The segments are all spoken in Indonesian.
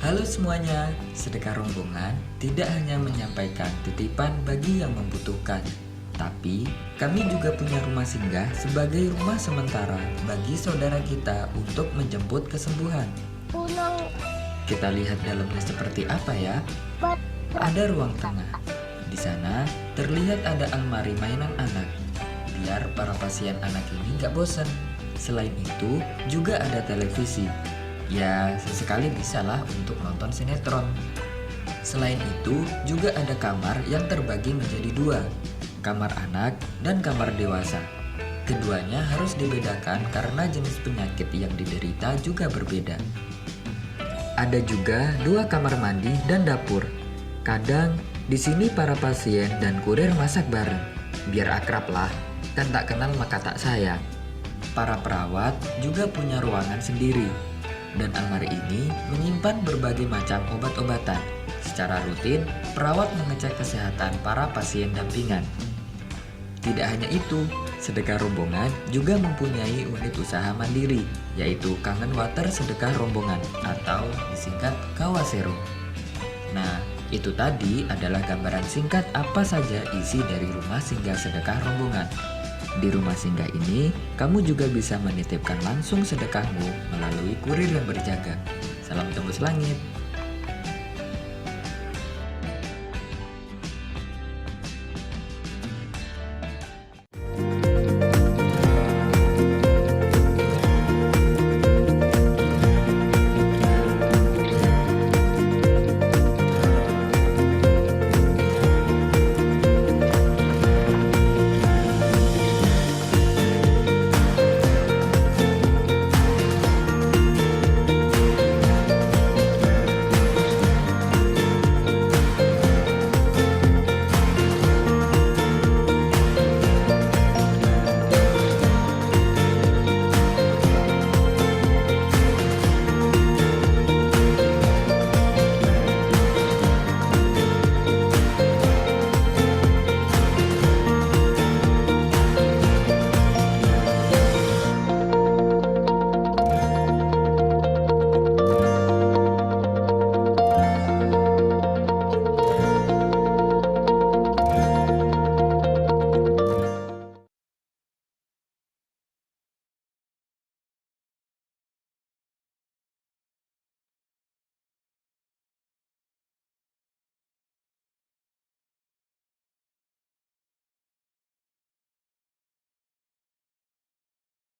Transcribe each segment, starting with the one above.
Halo semuanya, sedekah rombongan tidak hanya menyampaikan titipan bagi yang membutuhkan, tapi kami juga punya rumah singgah sebagai rumah sementara bagi saudara kita untuk menjemput kesembuhan. Punang Kita lihat dalamnya seperti apa ya? bat Ada ruang tengah. Di sana terlihat ada almari mainan anak, biar para pasien anak ini nggak bosan. Selain itu, juga ada televisi. Ya, sesekali bisalah untuk nonton sinetron. Selain itu, juga ada kamar yang terbagi menjadi dua, kamar anak dan kamar dewasa. Keduanya harus dibedakan karena jenis penyakit yang diderita juga berbeda. Ada juga dua kamar mandi dan dapur. Kadang di sini para pasien dan kurir masak bareng. Biar akrab lah, kan tak kenal maka tak sayang. Para perawat juga punya ruangan sendiri. Dan almari ini menyimpan berbagai macam obat-obatan. Secara rutin, perawat mengecek kesehatan para pasien dampingan. Tidak hanya itu, sedekah rombongan juga mempunyai unit usaha mandiri, yaitu Kangen Water Sedekah Rombongan atau disingkat Kawasero. Nah, itu tadi adalah gambaran singkat apa saja isi dari rumah singgah sedekah rombongan. Di rumah singgah ini, kamu juga bisa menitipkan langsung sedekahmu melalui kurir yang berjaga. Salam tembus langit.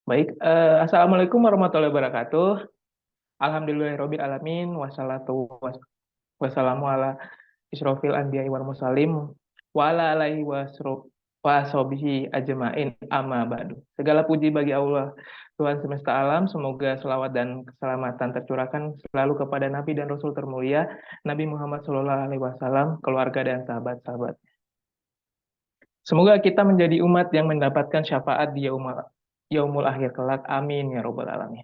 Baik, Assalamualaikum warahmatullahi wabarakatuh. Alhamdulillahirabbil alamin wassalamu ala isrofil anbiya'i wal mursalin wa ala alihi wa sahbihi ajmain amma ba'du. Segala puji bagi Allah, Tuhan semesta alam. Semoga selawat dan keselamatan tercurahkan selalu kepada Nabi dan Rasul termulia, Nabi Muhammad SAW, keluarga dan sahabat-sahabat. Semoga kita menjadi umat yang mendapatkan syafaat di yaumul akhir kelak. Amin ya robbal alamin.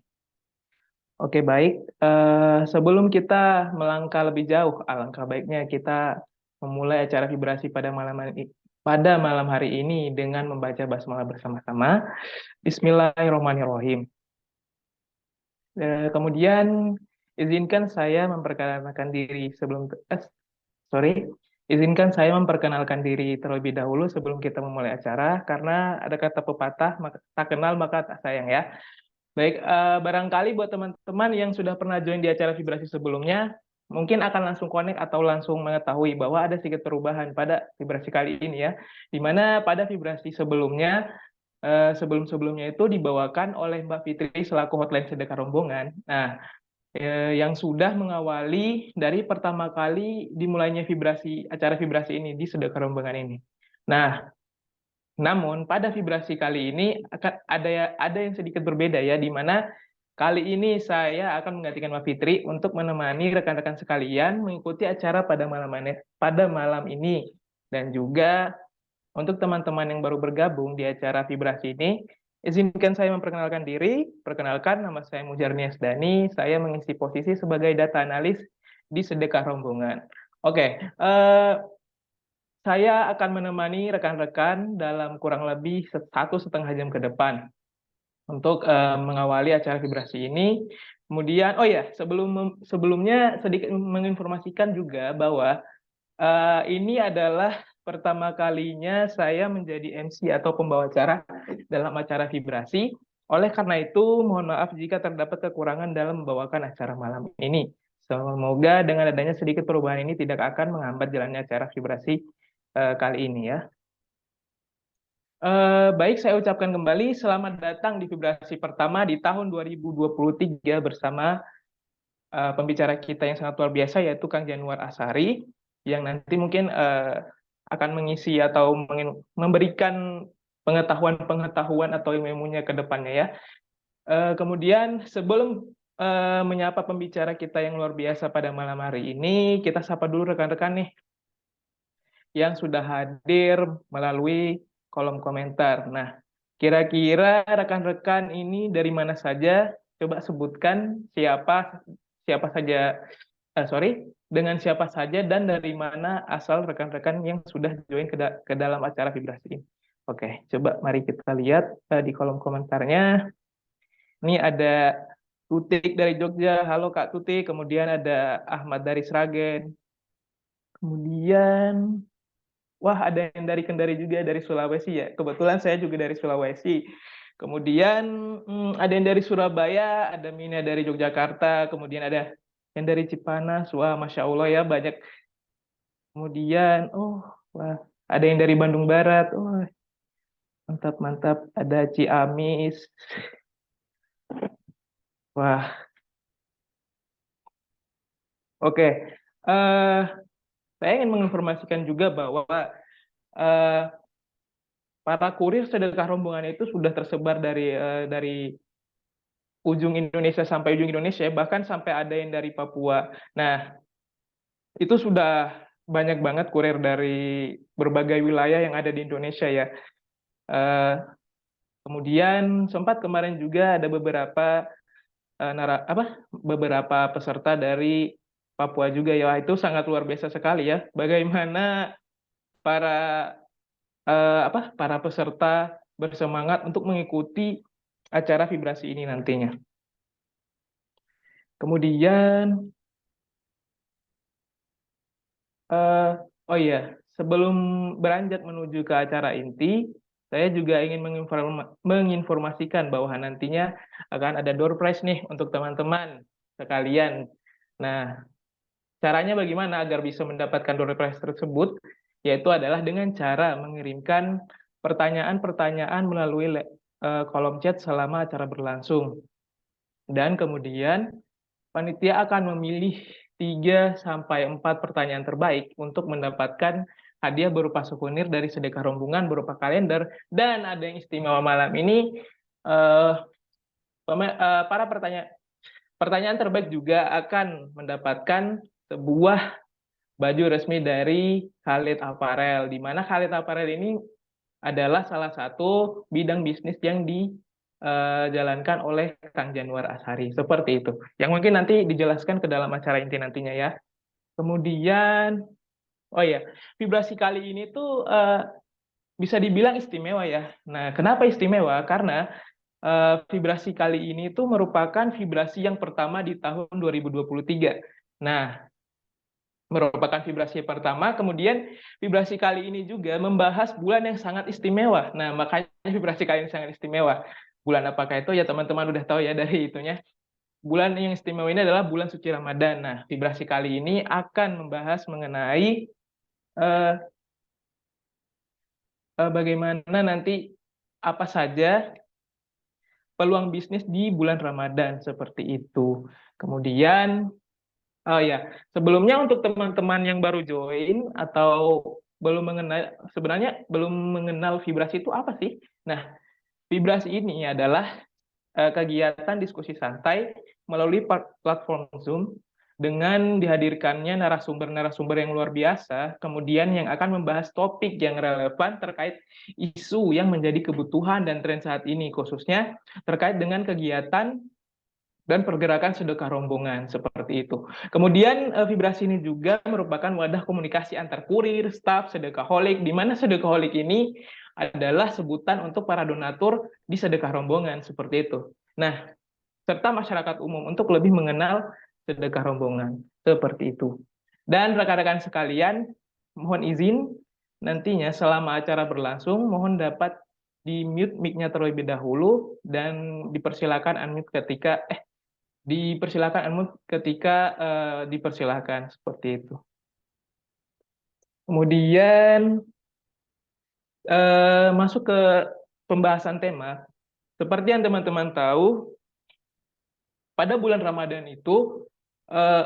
Oke, baik. Sebelum kita melangkah lebih jauh, alangkah baiknya kita memulai acara vibrasi pada malam hari ini dengan membaca basmalah bersama-sama. Bismillahirrahmanirrahim. Kemudian izinkan saya memperkenalkan diri izinkan saya memperkenalkan diri terlebih dahulu sebelum kita memulai acara, karena ada kata pepatah, tak kenal maka tak sayang ya. Baik, barangkali buat teman-teman yang sudah pernah join di acara vibrasi sebelumnya, mungkin akan langsung connect atau langsung mengetahui bahwa ada sedikit perubahan pada vibrasi kali ini ya. Di mana pada vibrasi sebelumnya, sebelum-sebelumnya itu dibawakan oleh Mbak Fitri selaku hotline sedekah rombongan. Nah, yang sudah mengawali dari pertama kali dimulainya acara vibrasi ini di sedekah rombongan ini. Nah, namun pada vibrasi kali ini akan ada yang sedikit berbeda ya, di mana kali ini saya akan menggantikan Mbak Fitri untuk menemani rekan-rekan sekalian mengikuti acara pada malam ini. Dan juga untuk teman-teman yang baru bergabung di acara vibrasi ini, izinkan saya memperkenalkan diri. Perkenalkan, nama saya Mujarni Asdani. Saya mengisi posisi sebagai data analis di sedekah rombongan. Oke, saya akan menemani rekan-rekan dalam kurang lebih 1,5 jam ke depan untuk mengawali acara vibrasi ini. Kemudian, oh ya, sebelumnya sedikit menginformasikan juga bahwa ini adalah pertama kalinya saya menjadi MC atau pembawa acara dalam acara vibrasi. Oleh karena itu, mohon maaf jika terdapat kekurangan dalam membawakan acara malam ini. Semoga dengan adanya sedikit perubahan ini tidak akan menghambat jalannya acara vibrasi kali ini ya. Baik, saya ucapkan kembali selamat datang di vibrasi pertama di tahun 2023 bersama pembicara kita yang sangat luar biasa yaitu Kang Januar Asari yang nanti mungkin akan mengisi atau memberikan pengetahuan-pengetahuan atau ilmunya ke depannya ya. Kemudian sebelum menyapa pembicara kita yang luar biasa pada malam hari ini, kita sapa dulu rekan-rekan nih yang sudah hadir melalui kolom komentar. Nah, kira-kira rekan-rekan ini dari mana saja? Coba sebutkan siapa saja, dengan siapa saja dan dari mana asal rekan-rekan yang sudah join ke dalam acara vibrasi ini. Oke, coba mari kita lihat di kolom komentarnya. Ini ada Tutik dari Jogja, halo Kak Tutik. Kemudian ada Ahmad dari Sragen. Kemudian, wah ada yang dari Kendari juga, dari Sulawesi ya. Kebetulan saya juga dari Sulawesi. Kemudian ada yang dari Surabaya, ada Mina dari Yogyakarta, kemudian ada yang dari Cipanas, wah Masya Allah ya banyak. Kemudian, wah ada yang dari Bandung Barat, mantap-mantap. Ada Ciamis, wah oke. Saya ingin menginformasikan juga bahwa para kurir sedekah rombongan itu sudah tersebar dari ujung Indonesia sampai ujung Indonesia, bahkan sampai ada yang dari Papua. Nah, itu sudah banyak banget kurir dari berbagai wilayah yang ada di Indonesia ya. Kemudian sempat kemarin juga ada beberapa peserta dari Papua juga ya. Itu sangat luar biasa sekali ya. Bagaimana para para peserta bersemangat untuk mengikuti acara vibrasi ini nantinya. Kemudian, oh iya, sebelum beranjak menuju ke acara inti, saya juga ingin menginformasikan bahwa nantinya akan ada door prize nih untuk teman-teman sekalian. Nah, caranya bagaimana agar bisa mendapatkan door prize tersebut? Yaitu adalah dengan cara mengirimkan pertanyaan-pertanyaan melalui kolom chat selama acara berlangsung. Dan kemudian panitia akan memilih 3-4 pertanyaan terbaik untuk mendapatkan hadiah berupa souvenir dari sedekah rombongan berupa kalender. Dan ada yang istimewa malam ini, para pertanyaan terbaik juga akan mendapatkan sebuah baju resmi dari Khalid Apparel, di mana Khalid Apparel ini adalah salah satu bidang bisnis yang dijalankan oleh Kang Januar Asari. Seperti itu. Yang mungkin nanti dijelaskan ke dalam acara inti nantinya ya. Kemudian, oh ya, vibrasi kali ini tuh bisa dibilang istimewa ya. Nah, kenapa istimewa? Karena vibrasi kali ini tuh merupakan vibrasi yang pertama di tahun 2023. Nah, merupakan vibrasi pertama, kemudian vibrasi kali ini juga membahas bulan yang sangat istimewa. Nah, makanya vibrasi kali ini sangat istimewa. Bulan apakah itu? Ya teman-teman udah tahu ya dari itunya. Bulan yang istimewa ini adalah bulan suci Ramadan. Nah, vibrasi kali ini akan membahas mengenai bagaimana nanti apa saja peluang bisnis di bulan Ramadan seperti itu. Kemudian, oh ya, sebelumnya untuk teman-teman yang baru join atau sebenarnya belum mengenal vibrasi itu apa sih? Nah, vibrasi ini adalah kegiatan diskusi santai melalui platform Zoom dengan dihadirkannya narasumber-narasumber yang luar biasa, kemudian yang akan membahas topik yang relevan terkait isu yang menjadi kebutuhan dan tren saat ini, khususnya terkait dengan kegiatan dan pergerakan sedekah rombongan seperti itu. Kemudian vibrasi ini juga merupakan wadah komunikasi antar kurir, staf, sedekaholic, di mana sedekaholic ini adalah sebutan untuk para donatur di sedekah rombongan seperti itu. Nah, serta masyarakat umum untuk lebih mengenal sedekah rombongan. Seperti itu. Dan rekan-rekan sekalian, mohon izin nantinya selama acara berlangsung, mohon dapat di mute mic-nya terlebih dahulu dan dipersilakan unmute ketika dipersilakan seperti itu. Kemudian masuk ke pembahasan tema. Seperti yang teman-teman tahu, pada bulan Ramadan itu eh,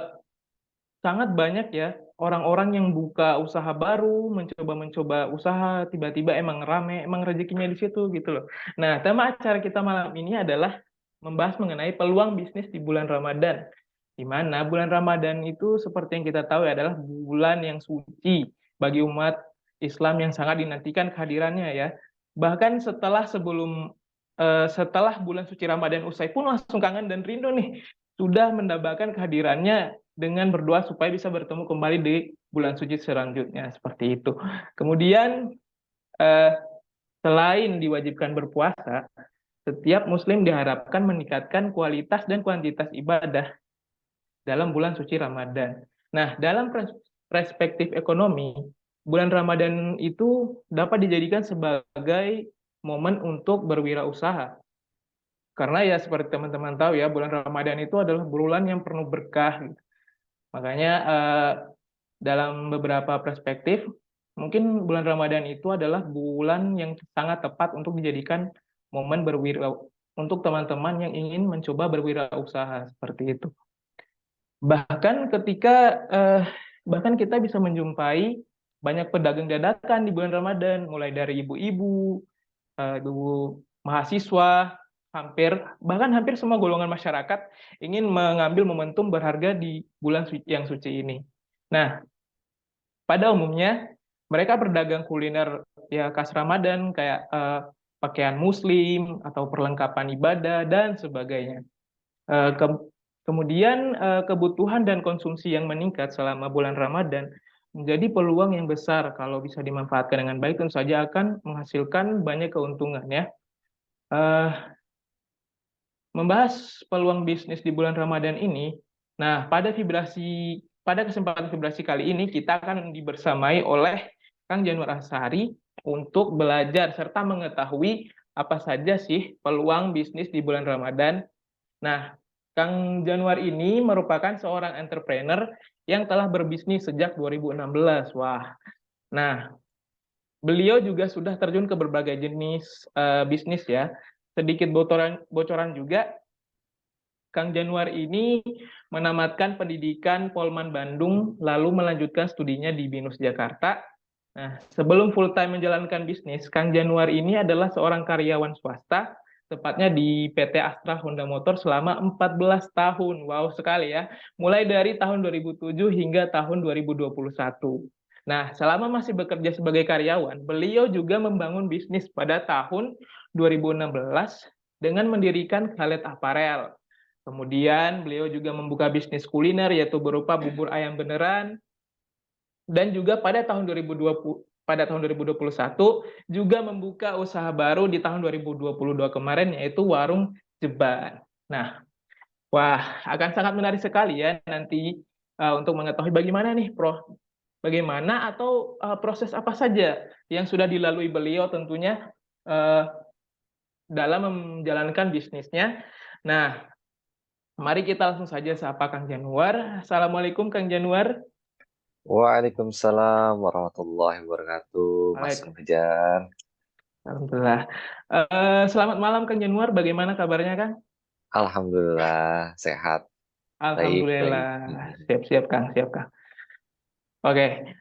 sangat banyak ya orang-orang yang buka usaha baru, mencoba-mencoba usaha, tiba-tiba emang rame, emang rezekinya di situ gitu loh. Nah, tema acara kita malam ini adalah membahas mengenai peluang bisnis di bulan Ramadan. Di mana bulan Ramadan itu seperti yang kita tahu ya, adalah bulan yang suci bagi umat Islam yang sangat dinantikan kehadirannya ya. Bahkan setelah bulan suci Ramadan usai pun langsung kangen dan rindu nih sudah mendambakan kehadirannya dengan berdoa supaya bisa bertemu kembali di bulan suci selanjutnya seperti itu. Kemudian eh, selain diwajibkan berpuasa, setiap muslim diharapkan meningkatkan kualitas dan kuantitas ibadah dalam bulan suci Ramadan. Nah, dalam perspektif ekonomi, bulan Ramadan itu dapat dijadikan sebagai momen untuk berwirausaha. Karena ya seperti teman-teman tahu ya, bulan Ramadan itu adalah bulan yang penuh berkah. Makanya dalam beberapa perspektif, mungkin bulan Ramadan itu adalah bulan yang sangat tepat untuk dijadikan momen untuk teman-teman yang ingin mencoba berwirausaha seperti itu. Bahkan kita bisa menjumpai banyak pedagang dadakan di bulan Ramadan, mulai dari ibu-ibu, ibu mahasiswa, bahkan hampir semua golongan masyarakat ingin mengambil momentum berharga di bulan yang suci ini. Nah, pada umumnya mereka berdagang kuliner ya khas Ramadan kayak pakaian muslim atau perlengkapan ibadah dan sebagainya. Eh, ke- Kemudian kebutuhan dan konsumsi yang meningkat selama bulan Ramadan menjadi peluang yang besar kalau bisa dimanfaatkan dengan baik, tentu saja akan menghasilkan banyak keuntungan ya. Eh, Membahas peluang bisnis di bulan Ramadan ini, nah pada kesempatan vibrasi kali ini kita akan dibersamai oleh Kang Januar Asari untuk belajar serta mengetahui apa saja sih peluang bisnis di bulan Ramadan. Nah, Kang Januar ini merupakan seorang entrepreneur yang telah berbisnis sejak 2016. Wah, nah beliau juga sudah terjun ke berbagai jenis bisnis ya. Sedikit bocoran juga, Kang Januar ini menamatkan pendidikan Polman Bandung, lalu melanjutkan studinya di BINUS Jakarta. Nah, sebelum full time menjalankan bisnis, Kang Januar ini adalah seorang karyawan swasta, tepatnya di PT Astra Honda Motor selama 14 tahun. Wow sekali ya. Mulai dari tahun 2007 hingga tahun 2021. Nah, selama masih bekerja sebagai karyawan, beliau juga membangun bisnis pada tahun 2016 dengan mendirikan Khaled Apparel. Kemudian beliau juga membuka bisnis kuliner yaitu berupa bubur ayam beneran, dan juga pada tahun 2021 juga membuka usaha baru di tahun 2022 kemarin yaitu warung Jeban. Nah, wah akan sangat menarik sekali ya nanti untuk mengetahui bagaimana atau proses apa saja yang sudah dilalui beliau tentunya uh, dalam menjalankan bisnisnya. Nah, mari kita langsung saja sapa Kang Januar. Assalamualaikum Kang Januar. Waalaikumsalam warahmatullahi wabarakatuh, Mas Waalaikumsalam. Fajar. Alhamdulillah. Selamat malam Kang Januar. Bagaimana kabarnya Kang? Alhamdulillah sehat, baik, baik. Alhamdulillah. Siap-siap Kang, siap Kang. Oke,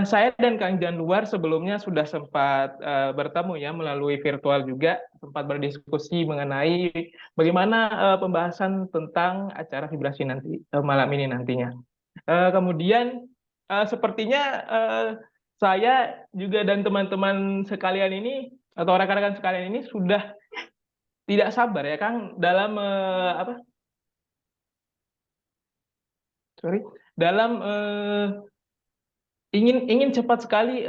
saya dan Kang Januar sebelumnya sudah sempat bertemu ya melalui virtual juga, sempat berdiskusi mengenai bagaimana pembahasan tentang acara vibrasi nanti malam ini nantinya. Kemudian sepertinya saya juga dan teman-teman sekalian ini atau rekan-rekan sekalian ini sudah tidak sabar ya Kang dalam sorry, dalam ingin cepat sekali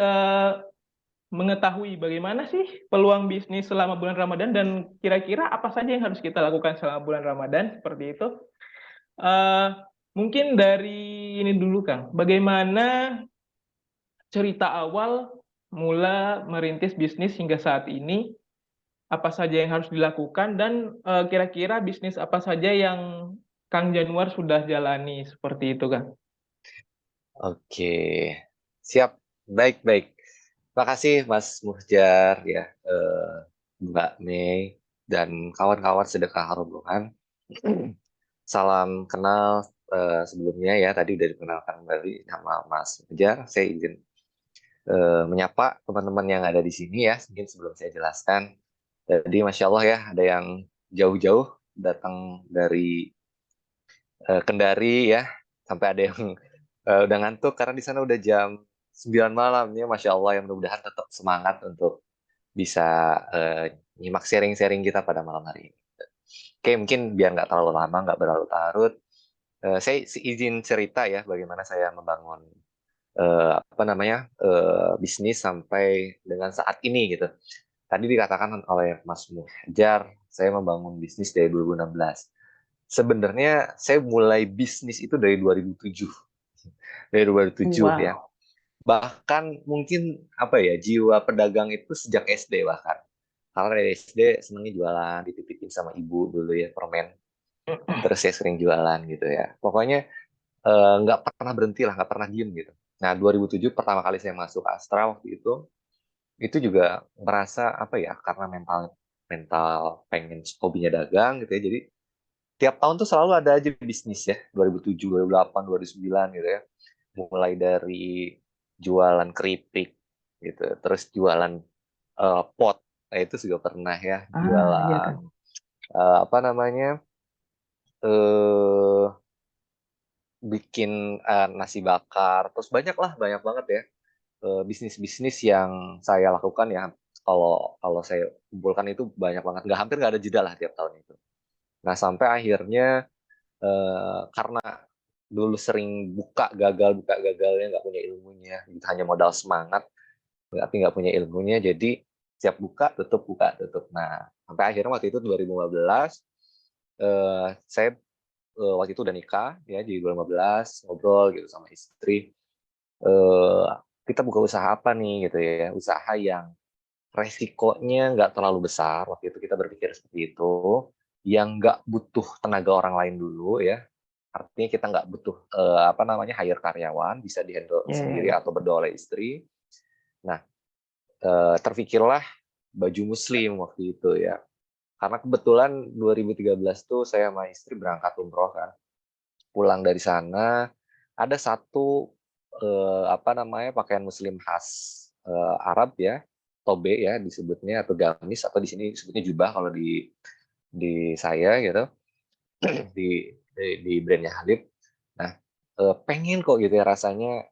mengetahui bagaimana sih peluang bisnis selama bulan Ramadan dan kira-kira apa saja yang harus kita lakukan selama bulan Ramadan seperti itu. Eh, Mungkin dari ini dulu Kang, bagaimana cerita awal mula merintis bisnis hingga saat ini, apa saja yang harus dilakukan dan kira-kira bisnis apa saja yang Kang Januar sudah jalani seperti itu Kang. Oke, siap. Baik. Terima kasih Mas Muhjar ya, Mbak Mei dan kawan-kawan sedekah rombongan. Salam kenal sebelumnya ya, tadi udah dikenalkan kembali nama Mas Muhjar. Saya izin menyapa teman-teman yang ada di sini ya, mungkin sebelum saya jelaskan. Jadi Masya Allah ya, ada yang jauh-jauh datang dari Kendari ya, sampai ada yang udah ngantuk karena di sana udah jam 9 malam ya, Masya Allah, yang mudah-mudahan tetap semangat untuk bisa nyimak sharing-sharing kita pada malam hari ini. Oke, mungkin biar nggak terlalu lama, nggak berlarut-larut, saya izin cerita ya bagaimana saya membangun bisnis sampai dengan saat ini gitu. Tadi dikatakan oleh Mas Muhjar, saya membangun bisnis dari 2016. Sebenarnya saya mulai bisnis itu dari 2007. Dari 2007 ya. Wow. Bahkan mungkin jiwa pedagang itu sejak SD bahkan. Karena dari SD senangnya jualan, dititipin sama ibu dulu ya, permen. Terus saya sering jualan gitu ya. Pokoknya nggak pernah berhenti lah, nggak pernah diem gitu. Nah, 2007 pertama kali saya masuk Astra waktu itu juga merasa karena mental pengen hobinya dagang gitu ya. Jadi tiap tahun tuh selalu ada aja bisnis ya, 2007, 2008, 2009 gitu ya. Mulai dari jualan keripik gitu, terus jualan pot, nah itu juga pernah ya, Iya jualan Kang. bikin nasi bakar, terus banyak banget ya bisnis-bisnis yang saya lakukan ya. Kalau saya kumpulkan itu banyak banget, hampir nggak ada jeda lah tiap tahun itu. Nah sampai akhirnya karena dulu sering buka gagalnya, nggak punya ilmunya, hanya modal semangat tapi nggak punya ilmunya, jadi siap buka tutup. Nah sampai akhirnya waktu itu 2015 saya waktu itu udah nikah ya, di 2015 ngobrol gitu sama istri, kita buka usaha apa nih gitu ya, usaha yang resikonya nggak terlalu besar. Waktu itu kita berpikir seperti itu, yang nggak butuh tenaga orang lain dulu ya. Artinya kita nggak butuh hire karyawan, bisa dihandle sendiri atau berdua oleh istri. Nah, terpikirlah baju muslim waktu itu ya. Karena kebetulan 2013 tuh saya sama istri berangkat umroh kan. Pulang dari sana ada satu pakaian muslim khas Arab ya, tobe ya disebutnya, atau gamis, atau di sini disebutnya jubah kalau di saya gitu, di brandnya Halib. Nah, pengen kok gitu ya rasanya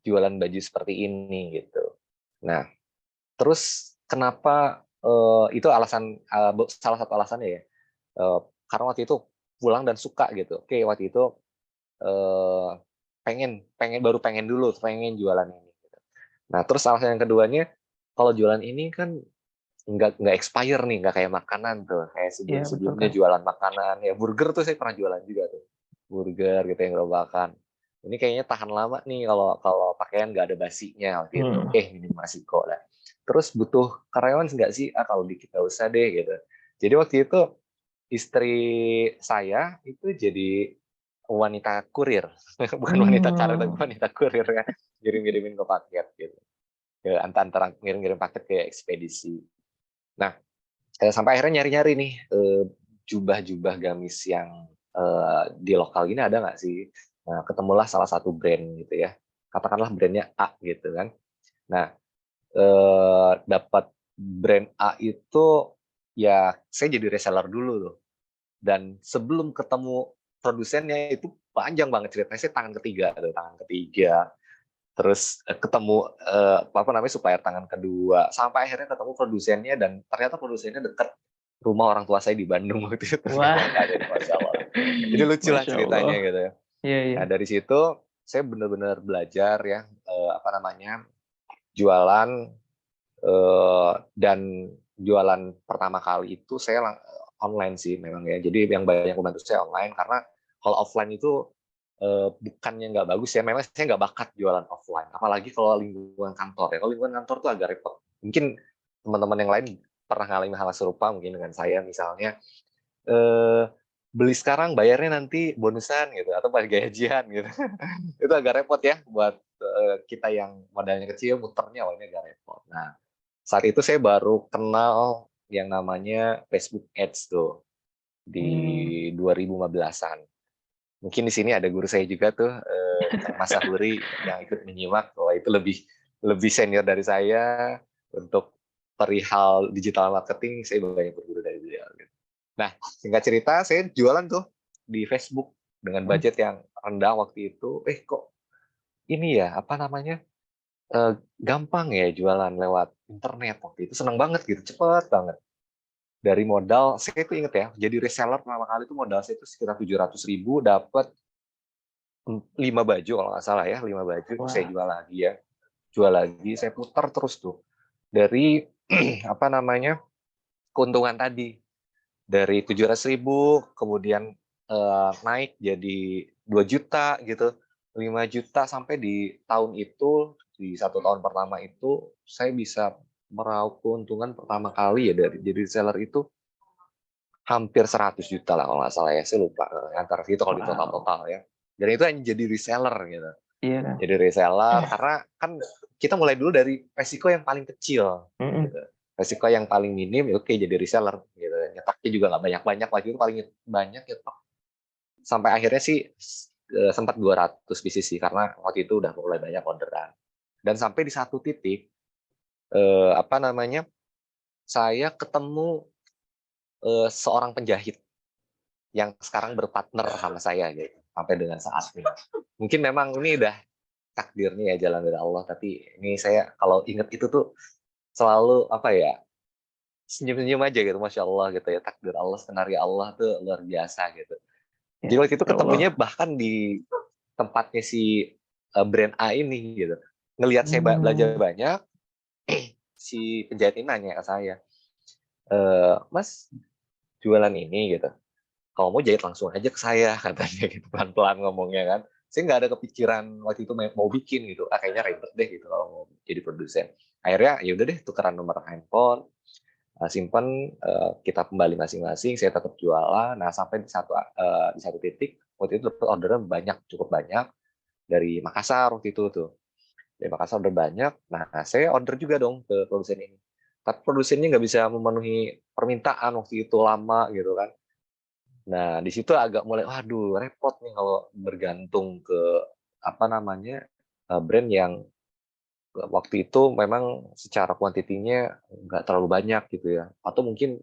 jualan baju seperti ini gitu. Nah, terus kenapa itu salah satu alasannya ya, karena waktu itu pulang dan suka gitu. Oke, waktu itu pengen jualan ini gitu. Nah, terus alasan yang keduanya, kalau jualan ini kan nggak expire nih, nggak kayak makanan tuh, kayak sebelumnya jualan makanan ya, burger tuh saya pernah jualan juga tuh, burger gitu yang gerobakan. Ini kayaknya tahan lama nih kalau pakaian nggak ada basinya waktu itu. Ini masih kok lah. Terus butuh karyawan nggak sih? Kalau dikit nggak usah deh gitu. Jadi waktu itu istri saya itu jadi wanita kurir, bukan wanita karir tapi wanita kurir ya, ngirim-ngirimin ke paket gitu, ke antara ngirim-ngirim paket ke ekspedisi. Nah, sampai akhirnya nyari-nyari nih jubah-jubah gamis yang di lokal gini ada nggak sih? Nah, ketemulah salah satu brand gitu ya, katakanlah brandnya A gitu kan. Nah, dapat brand A itu ya saya jadi reseller dulu tuh. Dan sebelum ketemu produsennya itu panjang banget ceritanya, saya tangan ketiga. Terus ketemu supplier tangan kedua, sampai akhirnya ketemu produsennya, dan ternyata produsennya dekat rumah orang tua saya di Bandung waktu itu. Masya Allah. Jadi lucu lah ceritanya gitu ya. Nah dari situ saya benar-benar belajar ya jualan Dan jualan pertama kali itu saya online sih memang ya. Jadi yang banyak membantu saya online, karena kalau offline itu bukannya nggak bagus ya, memang saya nggak bakat jualan offline. Apalagi kalau lingkungan kantor ya. Kalau lingkungan kantor tuh agak repot. Mungkin teman-teman yang lain pernah ngalamin hal serupa mungkin dengan saya, misalnya beli sekarang bayarnya nanti bonusan gitu, atau pas gajian gitu. Itu agak repot ya buat kita yang modalnya kecil, muternya awalnya agak repot. Nah, saat itu saya baru kenal yang namanya Facebook Ads tuh di 2015-an. Mungkin di sini ada guru saya juga tuh, Kang Mas Sahuri, yang ikut menyimak. Wah, itu lebih senior dari saya untuk perihal digital marketing. Saya banyak berguru dari beliau. Nah, singkat cerita, saya jualan tuh di Facebook dengan budget yang rendah waktu itu. Kok ini ya, apa namanya, gampang ya jualan lewat internet waktu itu. Seneng banget gitu, cepet banget. Dari modal, saya itu inget ya, jadi reseller pertama kali itu modal saya itu sekitar 700.000, dapat 5 baju kalau nggak salah ya, 5 baju. Wow. Saya jual lagi ya, jual lagi, saya putar terus tuh. Dari apa namanya, keuntungan tadi. Dari 700.000, kemudian naik jadi 2 juta gitu, 5 juta, sampai di tahun itu, di 1 tahun pertama itu, saya bisa meraup keuntungan pertama kali ya dari jadi reseller itu hampir 100 juta lah kalau nggak salah ya, saya lupa antara itu kalau di total-total ya. Dan itu hanya jadi reseller gitu. Iya. Jadi reseller karena kan kita mulai dulu dari resiko yang paling kecil. Gitu. Resiko yang paling minim, oke, jadi reseller gitu. Nyetaknya juga nggak banyak-banyak, waktu itu paling banyak nyetak sampai akhirnya sih sempat 200 bisnis sih, karena waktu itu udah mulai banyak orderan. Dan sampai di satu titik apa namanya, saya ketemu seorang penjahit yang sekarang berpartner sama saya gitu, sampai dengan saat ini. Mungkin memang ini udah takdirnya ya, jalan dari Allah, tapi ini saya kalau inget itu tuh selalu apa ya, senyum-senyum aja gitu, Masya Allah gitu ya, takdir Allah, skenario Allah tuh luar biasa gitu. Jadi waktu itu ketemunya bahkan di tempatnya si brand A ini gitu. Ngelihat saya belajar banyak, si penjahit ini nanya ke saya, Mas jualan ini gitu, kalau mau jahit langsung aja ke saya, katanya gitu, pelan-pelan ngomongnya kan. Saya nggak ada kepikiran waktu itu mau bikin gitu, kayaknya ribet deh gitu kalau mau jadi produsen. Akhirnya ya udah deh, tukeran nomor handphone, simpen, kita kembali masing-masing, saya tetap jualan. Nah, sampai di satu titik waktu itu dapat orderan banyak, cukup banyak dari Makassar waktu itu tuh. Dari Makassar order banyak. Nah, saya order juga dong ke produsen ini. Tapi produsennya nggak bisa memenuhi permintaan waktu itu, lama gitu kan. Nah, di situ agak mulai, waduh, repot nih kalau bergantung ke apa namanya, brand yang waktu itu memang secara kuantitinya nggak terlalu banyak gitu ya, atau mungkin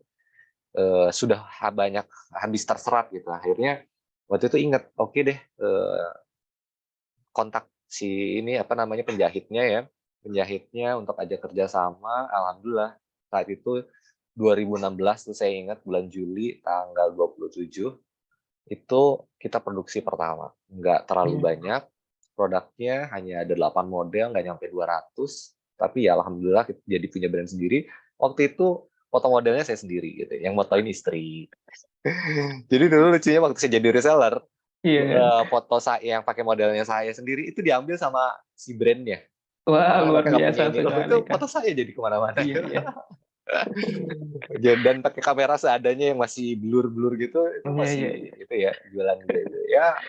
sudah banyak habis terserap gitu. Akhirnya waktu itu ingat, oke deh, kontak si ini apa namanya, penjahitnya untuk ajak kerjasama. Alhamdulillah saat itu 2016 tuh, saya ingat bulan Juli tanggal 27 itu kita produksi pertama. Nggak terlalu banyak, produknya hanya ada 8 model, nggak nyampe 200, tapi ya alhamdulillah kita jadi punya brand sendiri. Waktu itu foto modelnya saya sendiri gitu, yang motoin istri. Jadi dulu lucunya waktu saya jadi reseller, foto saya yang pakai modelnya saya sendiri itu diambil sama si brandnya. Wah, luar Mereka biasa punya ini, loh, itu foto saya jadi kemana-mana. Iya. Dan pakai kamera seadanya yang masih blur-blur gitu, itu masih itu ya, jualan gitu ya.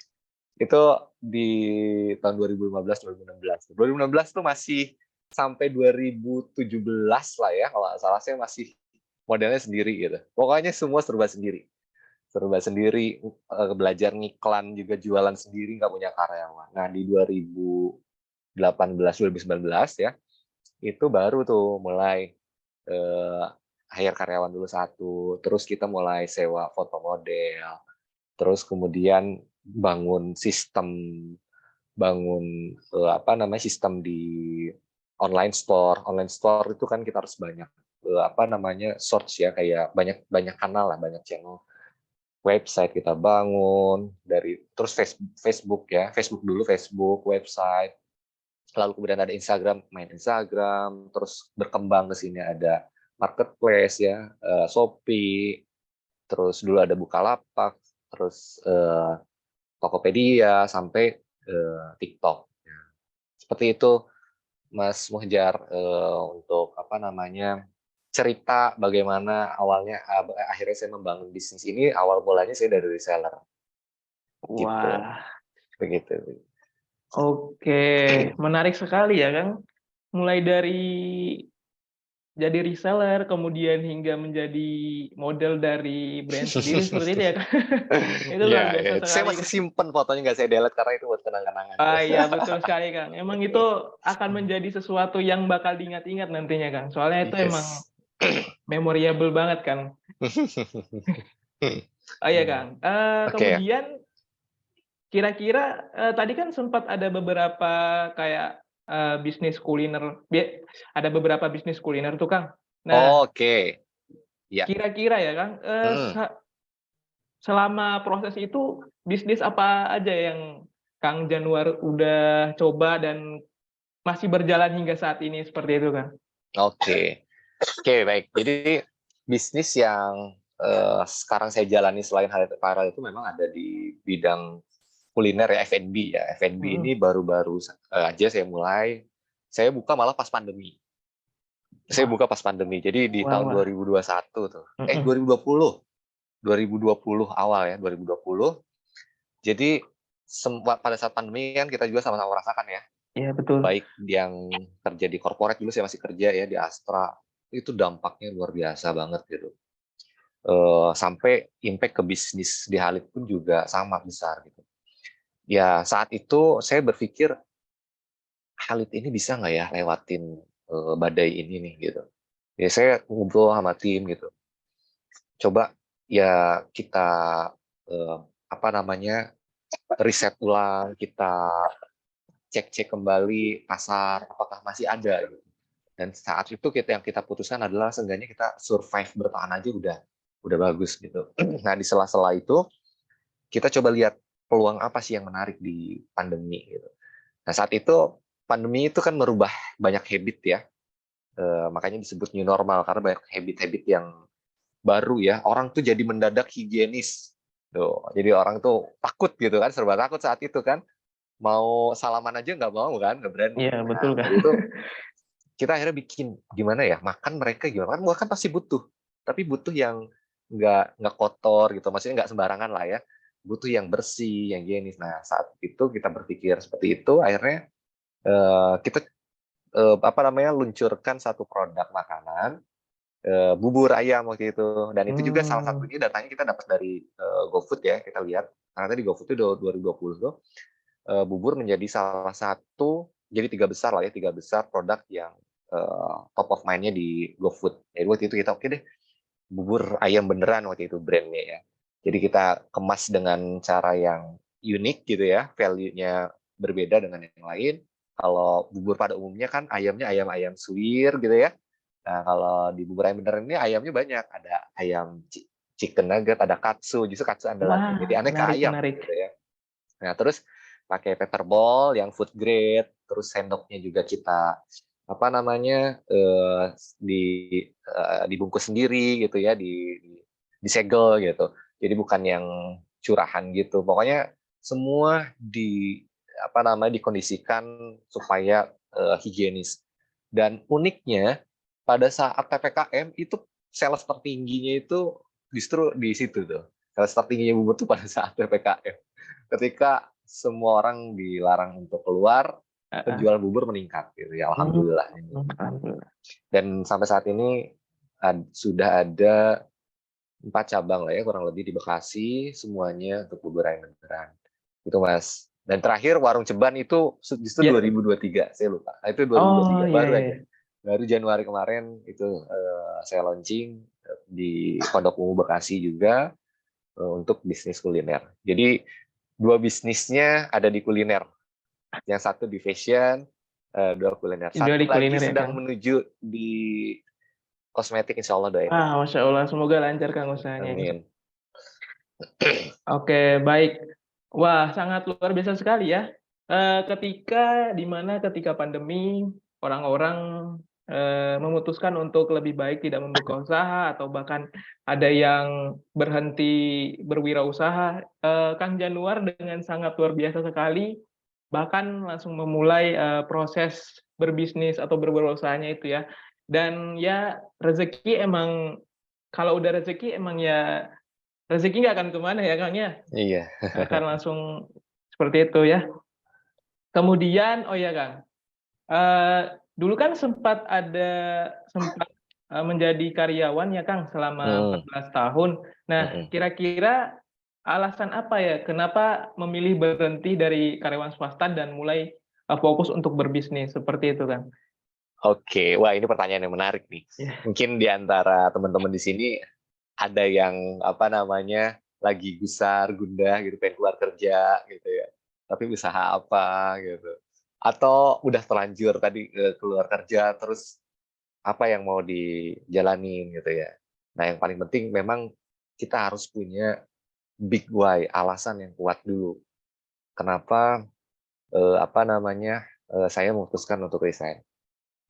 Itu di tahun 2015 2016. 2016 tuh masih sampai 2017 lah ya, kalau nggak salah, saya masih modelnya sendiri gitu. Pokoknya semua serba sendiri. Belajar ngiklan juga, jualan sendiri, nggak punya karyawan. Nah, di 2018 2019 ya, itu baru tuh mulai hire karyawan dulu satu, terus kita mulai sewa foto model, terus kemudian bangun sistem sistem di online store itu kan kita harus banyak search ya, kayak banyak kanal lah, banyak channel. Website kita bangun terus Facebook ya, Facebook dulu, Facebook, website, lalu kemudian ada Instagram, main Instagram, terus berkembang ke sini ada marketplace ya, Shopee, terus dulu ada Bukalapak, terus Tokopedia sampai TikTok. Seperti itu Mas Muhjar, untuk apa namanya cerita bagaimana awalnya akhirnya saya membangun bisnis ini. Awal mulanya saya dari reseller gitu, Wah, begitu. oke. Menarik sekali ya, Kang. Mulai dari jadi reseller, kemudian hingga menjadi model dari brand sendiri seperti itu ya, Kang. Itu Ya, luar biasa saya sekali, masih Kang. simpen fotonya, nggak saya delete karena itu buat kenang-kenangan. Ah iya, betul sekali, Kang. Emang itu akan menjadi sesuatu yang bakal diingat-ingat nantinya, Kang. Soalnya itu emang Yes. memorable banget, Kang. Oh iya, Kang. Oke ya. Kemudian kira-kira tadi kan sempat ada beberapa kayak bisnis kuliner, ada beberapa bisnis kuliner tuh, Kang. Nah, Oke, ya. kira-kira ya, Kang, selama proses itu bisnis apa aja yang Kang Januar udah coba dan masih berjalan hingga saat ini seperti itu, Kang? Oke, baik. Jadi bisnis yang sekarang saya jalani selain hal itu memang ada di bidang kuliner ya, F&B ya. F&B ini Mhm. baru-baru aja saya mulai. Saya buka malah pas pandemi. Saya Wah buka pas pandemi. Jadi di wah tahun wah. 2021 tuh. Mhm. 2020 awal ya, 2020. Jadi pada saat pandemi kan kita juga sama-sama merasakan ya. Iya betul. Baik yang kerja di corporate, dulu saya masih kerja ya di Astra, itu dampaknya luar biasa banget gitu. Sampai impact ke bisnis di Halit pun juga sama besar gitu. Ya saat itu saya berpikir Halit ini bisa nggak ya lewatin badai ini nih gitu. Ya saya ngobrol sama tim gitu. Coba ya kita apa namanya riset ulang, kita cek-cek kembali pasar apakah masih ada gitu. Dan saat itu yang kita putuskan adalah seenggaknya kita survive bertahan aja udah bagus gitu. Nah di sela-sela itu kita coba lihat peluang apa sih yang menarik di pandemi gitu. Nah saat itu pandemi itu kan merubah banyak habit ya, makanya disebut new normal karena banyak habit-habit yang baru ya. Orang tuh jadi mendadak higienis, tuh. Jadi orang tuh takut gitu kan, serba takut saat itu kan. Mau salaman aja nggak mau kan, nggak berani. Iya betul, Nah Kang. waktu itu kita akhirnya bikin gimana ya, makan mereka gimana, kan makan pasti butuh, tapi butuh yang nggak kotor gitu, maksudnya nggak sembarangan lah ya, butuh yang bersih, yang higienis. Nah saat itu kita berpikir seperti itu, akhirnya kita apa namanya luncurkan satu produk makanan, bubur ayam waktu itu, dan itu juga salah Hmm. satunya datanya kita dapat dari GoFood ya, kita lihat karena tadi GoFood itu 2020 tuh bubur menjadi salah satu, jadi tiga besar lah ya, tiga besar produk yang top of mind-nya di GoFood. Jadi waktu itu kita oke deh, bubur ayam beneran waktu itu brandnya ya. Jadi kita kemas dengan cara yang unik gitu ya, value-nya berbeda dengan yang lain. Kalau bubur pada umumnya kan ayamnya ayam-ayam suwir gitu ya. Nah kalau di bubur ayam beneran ini ayamnya banyak, ada ayam chicken nugget, ada katsu, justru katsu andalannya. Wah, Jadi aneka menarik ayam menarik. gitu ya. Nah, terus pakai paper ball yang food grade, terus sendoknya juga kita apa namanya dibungkus sendiri gitu ya, disegel gitu. Jadi bukan yang curahan gitu. Pokoknya semua apa namanya dikondisikan supaya higienis. Dan uniknya pada saat PPKM itu sales tertingginya itu justru di situ tuh. Sales tertingginya bubur tuh pada saat PPKM. Ketika semua orang dilarang untuk keluar, Heeh. penjualan bubur meningkat gitu ya, Hmm, alhamdulillah. alhamdulillah. Dan sampai saat ini sudah ada 4 cabang lah ya kurang lebih di Bekasi, semuanya untuk bubur ayam beneran. Itu Mas. Dan terakhir warung Ceban itu justru Ya. 2023, saya lupa. Nah, itu Oh 2023 iya baru iya. aja. Baru Januari kemarin itu saya launching di Pondok Ungu Bekasi juga untuk bisnis kuliner. Jadi 2 bisnisnya ada di kuliner. Yang satu di fashion, 2 kuliner. Jual Satu di lagi kuliner ya, sedang Kang. menuju di kosmetik, insya Allah doain ya. Masya Allah, semoga lancar, Kang, usahanya. Amin. Oke, baik. Wah, sangat luar biasa sekali ya. Ketika pandemi, orang-orang memutuskan untuk lebih baik tidak membuka usaha atau bahkan ada yang berhenti berwirausaha, Kang Januar dengan sangat luar biasa sekali, bahkan langsung memulai proses berbisnis atau berwirausahanya itu ya. Dan ya rezeki emang, kalau udah rezeki emang ya rezeki nggak akan kemana ya Kang ya, Iya. akan langsung seperti itu ya. Kemudian, oh ya Kang, dulu kan sempat menjadi karyawan ya Kang selama Mm, 14 tahun. Nah, mm-mm. kira-kira alasan apa ya kenapa memilih berhenti dari karyawan swasta dan mulai fokus untuk berbisnis seperti itu Kang? Oke, wah ini pertanyaan yang menarik nih. Ya, Mungkin di antara teman-teman di sini ada yang apa namanya lagi gusar gundah gitu, pengen keluar kerja gitu ya. Tapi usaha apa gitu. Atau udah terlanjur tadi keluar kerja terus apa yang mau dijalanin gitu ya. Nah, yang paling penting memang kita harus punya big why, alasan yang kuat dulu. Kenapa apa namanya saya memutuskan untuk resign.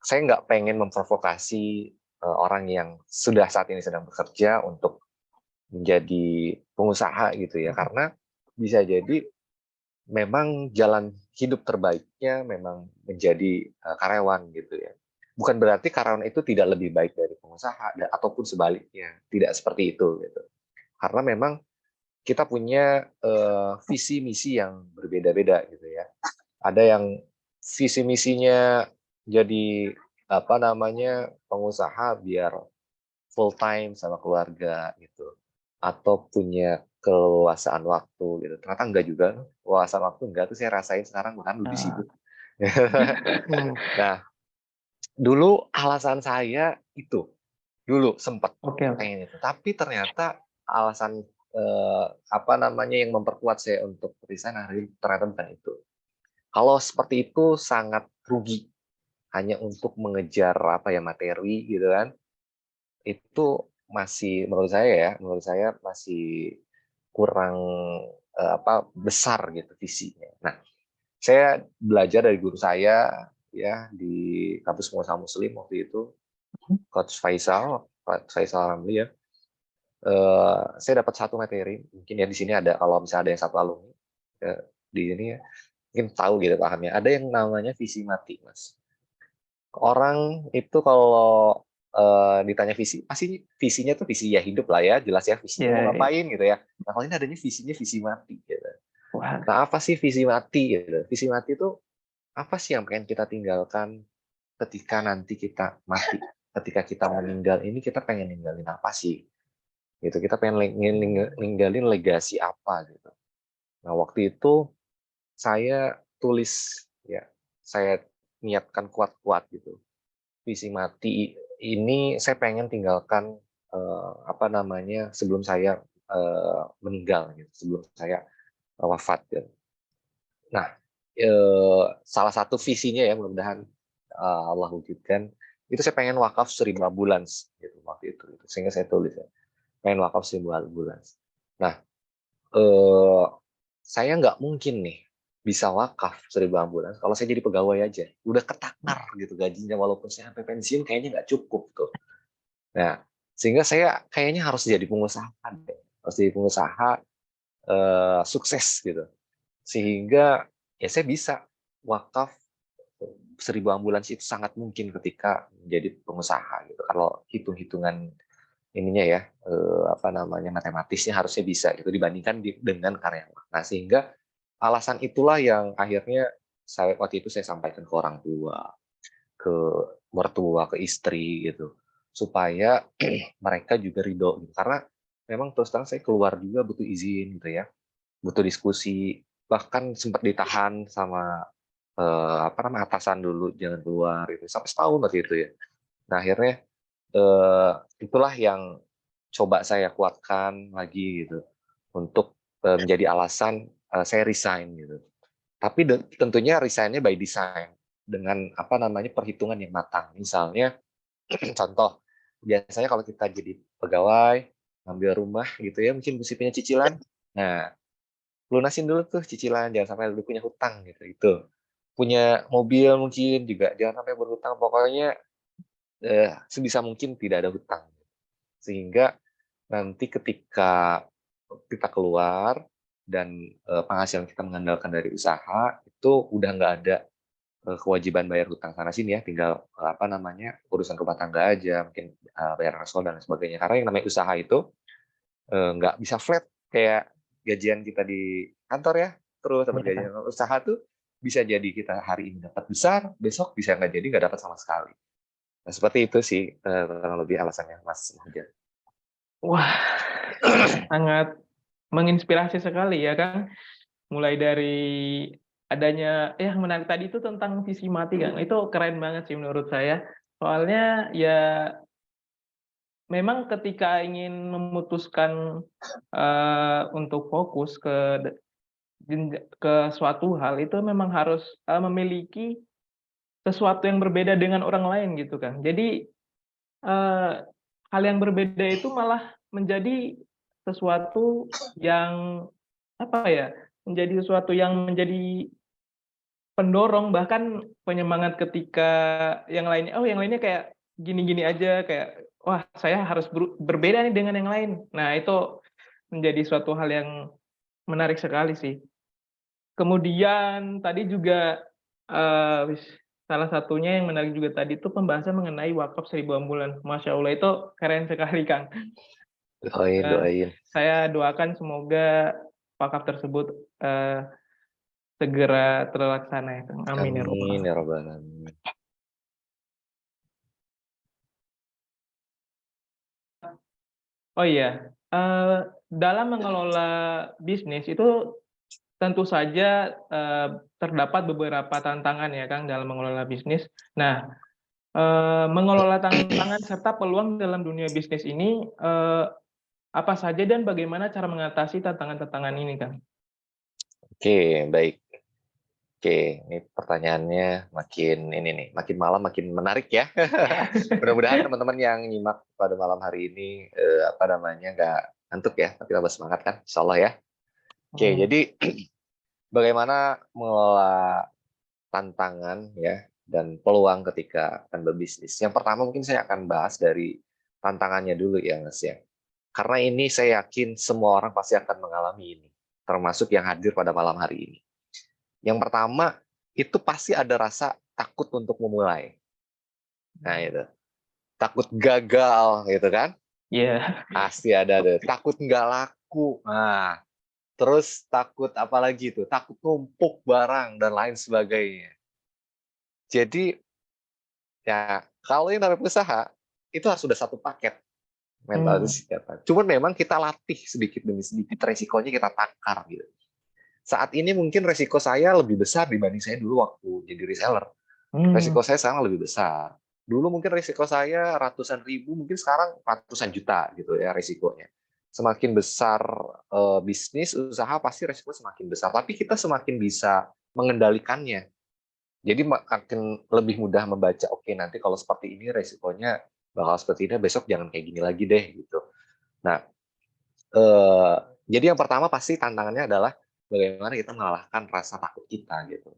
Saya nggak pengen memprovokasi orang yang sudah saat ini sedang bekerja untuk menjadi pengusaha gitu ya, karena bisa jadi memang jalan hidup terbaiknya memang menjadi karyawan gitu ya. Bukan berarti karyawan itu tidak lebih baik dari pengusaha ataupun sebaliknya, tidak seperti itu gitu. Karena memang kita punya visi misi yang berbeda-beda gitu ya. Ada yang visi misinya jadi apa namanya pengusaha biar full time sama keluarga gitu, atau punya keleluasaan waktu gitu. Ternyata enggak juga, keleluasaan waktu enggak, tuh saya rasain sekarang bahkan lebih ah, sibuk. Nah, dulu alasan saya itu, dulu sempat oke oke. pengen itu, tapi ternyata alasan apa namanya yang memperkuat saya untuk resign hari ternyata bukan itu. Kalau seperti itu sangat rugi hanya untuk mengejar apa ya materi gitu kan. Itu masih menurut saya masih kurang apa besar gitu visinya. Nah, saya belajar dari guru saya ya di kampus pengusaha muslim waktu itu, Coach Faisal Ramli ya. Saya dapat satu materi, mungkin ya di sini ada kalau misalnya ada yang satu alumni di ini ya, mungkin tahu gitu pahamnya. Ada yang namanya visi mati, Mas. Orang itu kalau ditanya visi, pasti visinya tuh visi ya hidup lah ya, jelas ya visinya mau Ya, ya. ngapain gitu ya. Nah, kalau ini adanya visinya visi mati gitu. Wah, Nah, apa sih visi mati gitu? Visi mati itu apa sih yang pengen kita tinggalkan ketika nanti kita mati? Ketika kita meninggal ini kita pengen ninggalin apa sih? Gitu. Kita pengen ninggalin legasi apa gitu. Nah, waktu itu saya tulis ya, saya niatkan kuat-kuat gitu. Visi mati ini saya pengen tinggalkan apa namanya sebelum saya meninggal gitu, sebelum saya wafat gitu. Nah, salah satu visinya ya mudah-mudahan Allah wujudkan, itu saya pengen wakaf 1000 ambulans gitu waktu itu, gitu. Sehingga saya tulis ya, pengen wakaf 1000 ambulans. Nah, eh, saya nggak mungkin nih bisa wakaf 1000 ambulans kalau saya jadi pegawai aja. Udah ketakar gitu gajinya, walaupun saya sampai pensiun kayaknya nggak cukup tuh. Nah, sehingga saya kayaknya harus jadi pengusaha deh. Harus jadi pengusaha sukses gitu. Sehingga ya saya bisa wakaf 1000 ambulans itu sangat mungkin ketika menjadi pengusaha gitu. Kalau hitung-hitungan ininya ya apa namanya matematisnya harusnya bisa gitu dibandingkan dengan karyawan. Nah, sehingga alasan itulah yang akhirnya saya waktu itu saya sampaikan ke orang tua, ke mertua, ke istri gitu. Supaya mereka juga ridho gitu. Karena memang terus terang saya keluar juga butuh izin gitu ya. Butuh diskusi, bahkan sempat ditahan sama apa namanya atasan dulu jangan keluar itu sampai setahun waktu itu ya. Nah, akhirnya itulah yang coba saya kuatkan lagi gitu untuk menjadi alasan saya resign gitu. Tapi tentunya resign-nya by design dengan apa namanya perhitungan yang matang. Misalnya contoh, biasanya kalau kita jadi pegawai ngambil rumah gitu ya, mungkin mesti punya cicilan. Nah, lunasin dulu tuh cicilan, jangan sampai lu punya hutang gitu. Itu. Punya mobil mungkin juga jangan sampai berhutang. Pokoknya sebisa mungkin tidak ada hutang. Sehingga nanti ketika kita keluar dan penghasilan kita mengandalkan dari usaha itu udah nggak ada kewajiban bayar hutang sana sini ya, tinggal apa namanya urusan rumah tangga aja, mungkin bayar restoran dan lain sebagainya. Karena yang namanya usaha itu nggak bisa flat kayak gajian kita di kantor ya, terus dapat Iya. gajian usaha tuh bisa jadi kita hari ini dapat besar, besok bisa nggak jadi nggak dapat sama sekali. Nah seperti itu sih kurang lebih alasannya Mas Muhajar. Wah, sangat menginspirasi sekali ya Kang. Mulai dari adanya yang menarik tadi itu tentang visi mati Kang. Itu keren banget sih menurut saya. Soalnya ya memang ketika ingin memutuskan untuk fokus ke suatu hal itu memang harus memiliki sesuatu yang berbeda dengan orang lain gitu kan. Jadi hal yang berbeda itu malah menjadi sesuatu yang apa ya, menjadi sesuatu yang menjadi pendorong bahkan penyemangat ketika yang lainnya kayak gini-gini aja kayak, "Wah saya harus berbeda nih dengan yang lain." Nah itu menjadi suatu hal yang menarik sekali sih. Kemudian tadi juga, salah satunya yang menarik juga tadi itu pembahasan mengenai wakaf 1000 ambulan. Masya Allah itu keren sekali Kang. Doain, Eee, doain. saya doakan semoga wakaf tersebut, segera terlaksana ya Kang. Amin ya rabbal Amin alamin. ya robbal alamin. Oh iya, dalam mengelola bisnis itu tentu saja, terdapat beberapa tantangan ya Kang dalam mengelola bisnis. Nah, mengelola tantangan serta peluang dalam dunia bisnis ini, apa saja dan bagaimana cara mengatasi tantangan-tantangan ini Kang? Oke, baik. Oke, ini pertanyaannya makin ini nih, makin malam makin menarik ya. Mudah-mudahan teman-teman yang nyimak pada malam hari ini apa namanya nggak ngantuk ya, tapi tambah semangat kan, insya Allah ya. Oke, Mhm. jadi bagaimana mengelola tantangan ya dan peluang ketika akan berbisnis. Yang pertama mungkin saya akan bahas dari tantangannya dulu ya Mas ya. Karena ini saya yakin semua orang pasti akan mengalami ini, termasuk yang hadir pada malam hari ini. Yang pertama, itu pasti ada rasa takut untuk memulai. Nah itu, takut gagal gitu kan, Iya. pasti ada deh. Takut nggak laku, nah, terus takut apa lagi tuh, takut numpuk barang dan lain sebagainya. Jadi ya kalau yang namanya usaha, itu harus sudah satu paket, mental Mmm, itu siapa. Cuman memang kita latih sedikit demi sedikit, resikonya kita takar gitu. Saat ini mungkin resiko saya lebih besar dibanding saya dulu waktu jadi reseller. mmm, Resiko saya sekarang lebih besar. Dulu mungkin resiko saya ratusan ribu, mungkin sekarang ratusan juta gitu ya resikonya. Semakin besar bisnis, usaha pasti resiko semakin besar. Tapi kita semakin bisa mengendalikannya. Jadi makin lebih mudah membaca, oke nanti kalau seperti ini resikonya bakal seperti ini, besok jangan kayak gini lagi deh gitu. Nah, eh, jadi yang pertama pasti tantangannya adalah bagaimana kita mengalahkan rasa takut kita gitu.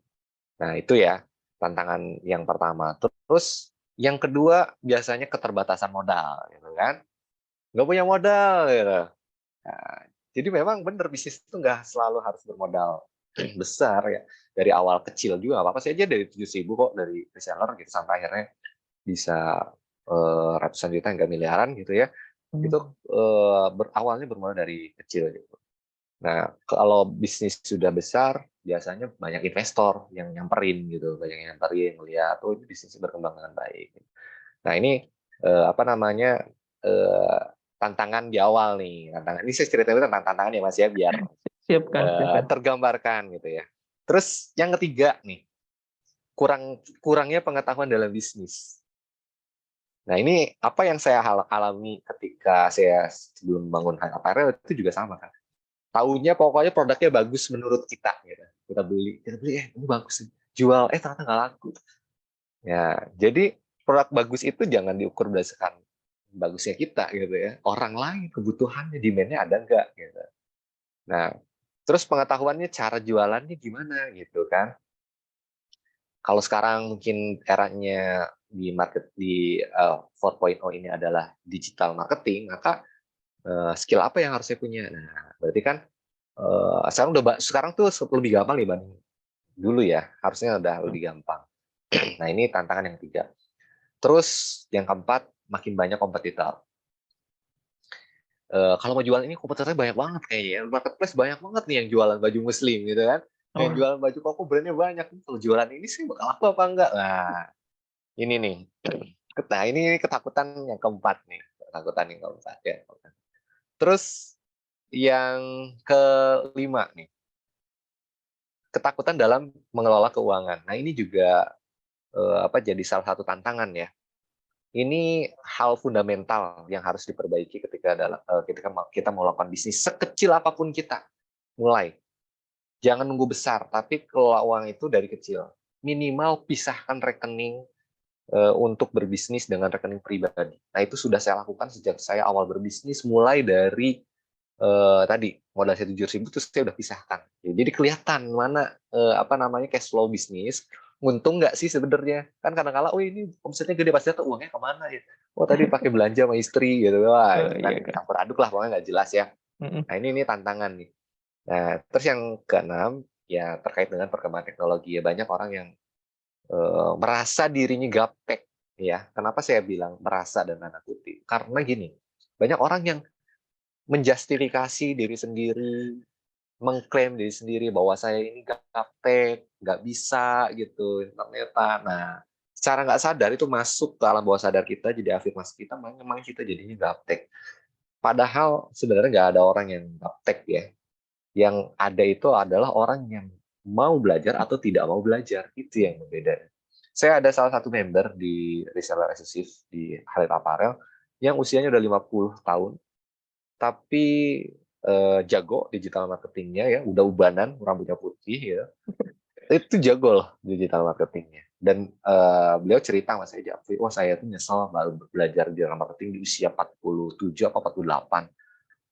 Nah, itu ya tantangan yang pertama. Terus yang kedua biasanya keterbatasan modal gitu kan. Nggak punya modal gitu. Nah, jadi memang benar bisnis itu nggak selalu harus bermodal besar ya. Dari awal kecil juga nggak apa-apa sih aja dari 7.000 kok dari reseller gitu sampai akhirnya bisa ratusan juta hingga miliaran gitu ya. Itu mmm, awalnya bermula dari kecil gitu. Nah, kalau bisnis sudah besar, biasanya banyak investor yang nyamperin gitu, banyak yang nyamperin, melihat, oh ini bisnis berkembang dengan baik. Nah ini apa namanya tantangan di awal nih, tantangan. Ini saya cerita tentang tantangan ya Mas ya, biar siap Kang, siap Kang. tergambarkan gitu ya. Terus yang ketiga nih, kurangnya pengetahuan dalam bisnis. Nah ini apa yang saya alami ketika saya sebelum bangun apparel itu juga sama kan. Tahunya pokoknya produknya bagus menurut kita gitu. Kita beli ini bagus nih. Jual ternyata nggak laku. Ya, jadi produk bagus itu jangan diukur berdasarkan bagusnya kita gitu ya. Orang lain kebutuhannya, demand-nya ada nggak gitu. Nah, Terus pengetahuannya cara jualannya gimana gitu kan. Kalau sekarang mungkin eranya di 4.0 ini adalah digital marketing, maka skill apa yang harus saya punya? Nah, berarti kan sekarang tuh lebih gampang dibanding dulu ya. Harusnya udah lebih gampang. Nah, ini tantangan yang ketiga. Terus yang keempat, makin banyak kompetitor. Kalau mau jualan ini kompetitornya banyak banget kayaknya. Marketplace banyak banget nih yang jualan baju muslim gitu kan. Yang Oh, jualan baju koko brandnya banyak. Kalau jualan ini sih bakal laku apa enggak? Nah, ini nih. Nah, ini ketakutan yang keempat nih. Ketakutan yang keempat ya. Terus yang kelima nih. Ketakutan dalam mengelola keuangan. Nah, ini juga jadi salah satu tantangan ya. Ini hal fundamental yang harus diperbaiki ketika kita mau melakukan bisnis sekecil apapun kita. Mulai. Jangan nunggu besar, tapi kelola uang itu dari kecil. Minimal pisahkan rekening untuk berbisnis dengan rekening pribadi. Nah, itu sudah saya lakukan sejak saya awal berbisnis, mulai dari tadi modal saya 7.000 itu saya udah pisahkan. Ya, jadi kelihatan mana cash flow bisnis, untung nggak sih sebenarnya. Kan kadang-kala, oh ini omsetnya gede, pasti tuh uangnya kemana ya? Oh tadi pakai belanja sama istri gitu. Wah, itu iya kan Kak. campur aduk lah, pokoknya nggak jelas ya. Mm-mm. Nah, ini tantangan nih. Nah, terus yang keenam, ya terkait dengan perkembangan teknologi. Ya, banyak orang yang merasa dirinya gaptek. Ya, kenapa saya bilang merasa dan tanda kutip? Karena gini, banyak orang yang menjustifikasi diri sendiri, mengklaim diri sendiri bahwa saya ini gaptek, nggak bisa gitu, internetan. Nah, secara nggak sadar itu masuk ke alam bawah sadar kita, jadi afirmasi kita, memang kita jadinya gaptek. Padahal sebenarnya nggak ada orang yang gaptek ya. Yang ada itu adalah orang yang mau belajar atau tidak mau belajar. Itu yang berbeda. Saya ada salah satu member di reseller eksklusif di Halit Apparel yang usianya udah 50 tahun, tapi jago digital marketingnya ya, udah ubanan, rambutnya putih ya. Itu jago loh digital marketingnya. Dan beliau cerita sama saya, Jafri, wah saya tuh nyesel baru belajar digital marketing di usia 47 atau 48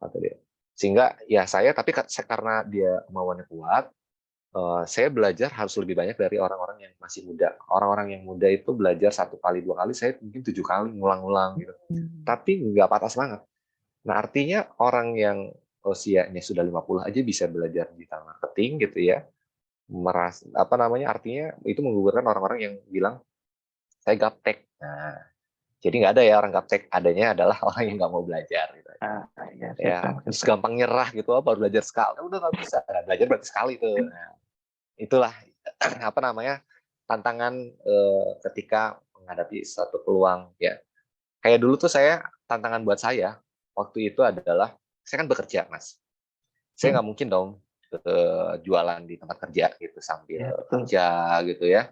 kata dia. Sehingga ya tapi karena dia kemauannya kuat, saya belajar harus lebih banyak dari orang-orang yang masih muda. Orang-orang yang muda itu belajar 1 kali 2 kali, saya mungkin 7 kali ngulang-ngulang gitu. Tapi nggak patah semangat. Nah, artinya orang yang usianya sudah 50 aja bisa belajar digital marketing gitu ya. Artinya itu menggugurkan orang-orang yang bilang saya gaptek. Nah, jadi nggak ada ya orang gaptek, adanya adalah orang yang nggak mau belajar gitu. Iya, siap Ya, Kang, siap terus Kang. gampang nyerah gitu, baru belajar sekali, udah nggak bisa. Nah, belajar berarti sekali tuh. Nah, itulah tantangan ketika menghadapi satu peluang ya. Kayak dulu tuh tantangan buat saya waktu itu adalah saya kan bekerja, Mas. Saya Mm. nggak mungkin dong jualan di tempat kerja gitu sambil Ya, betul. kerja gitu ya.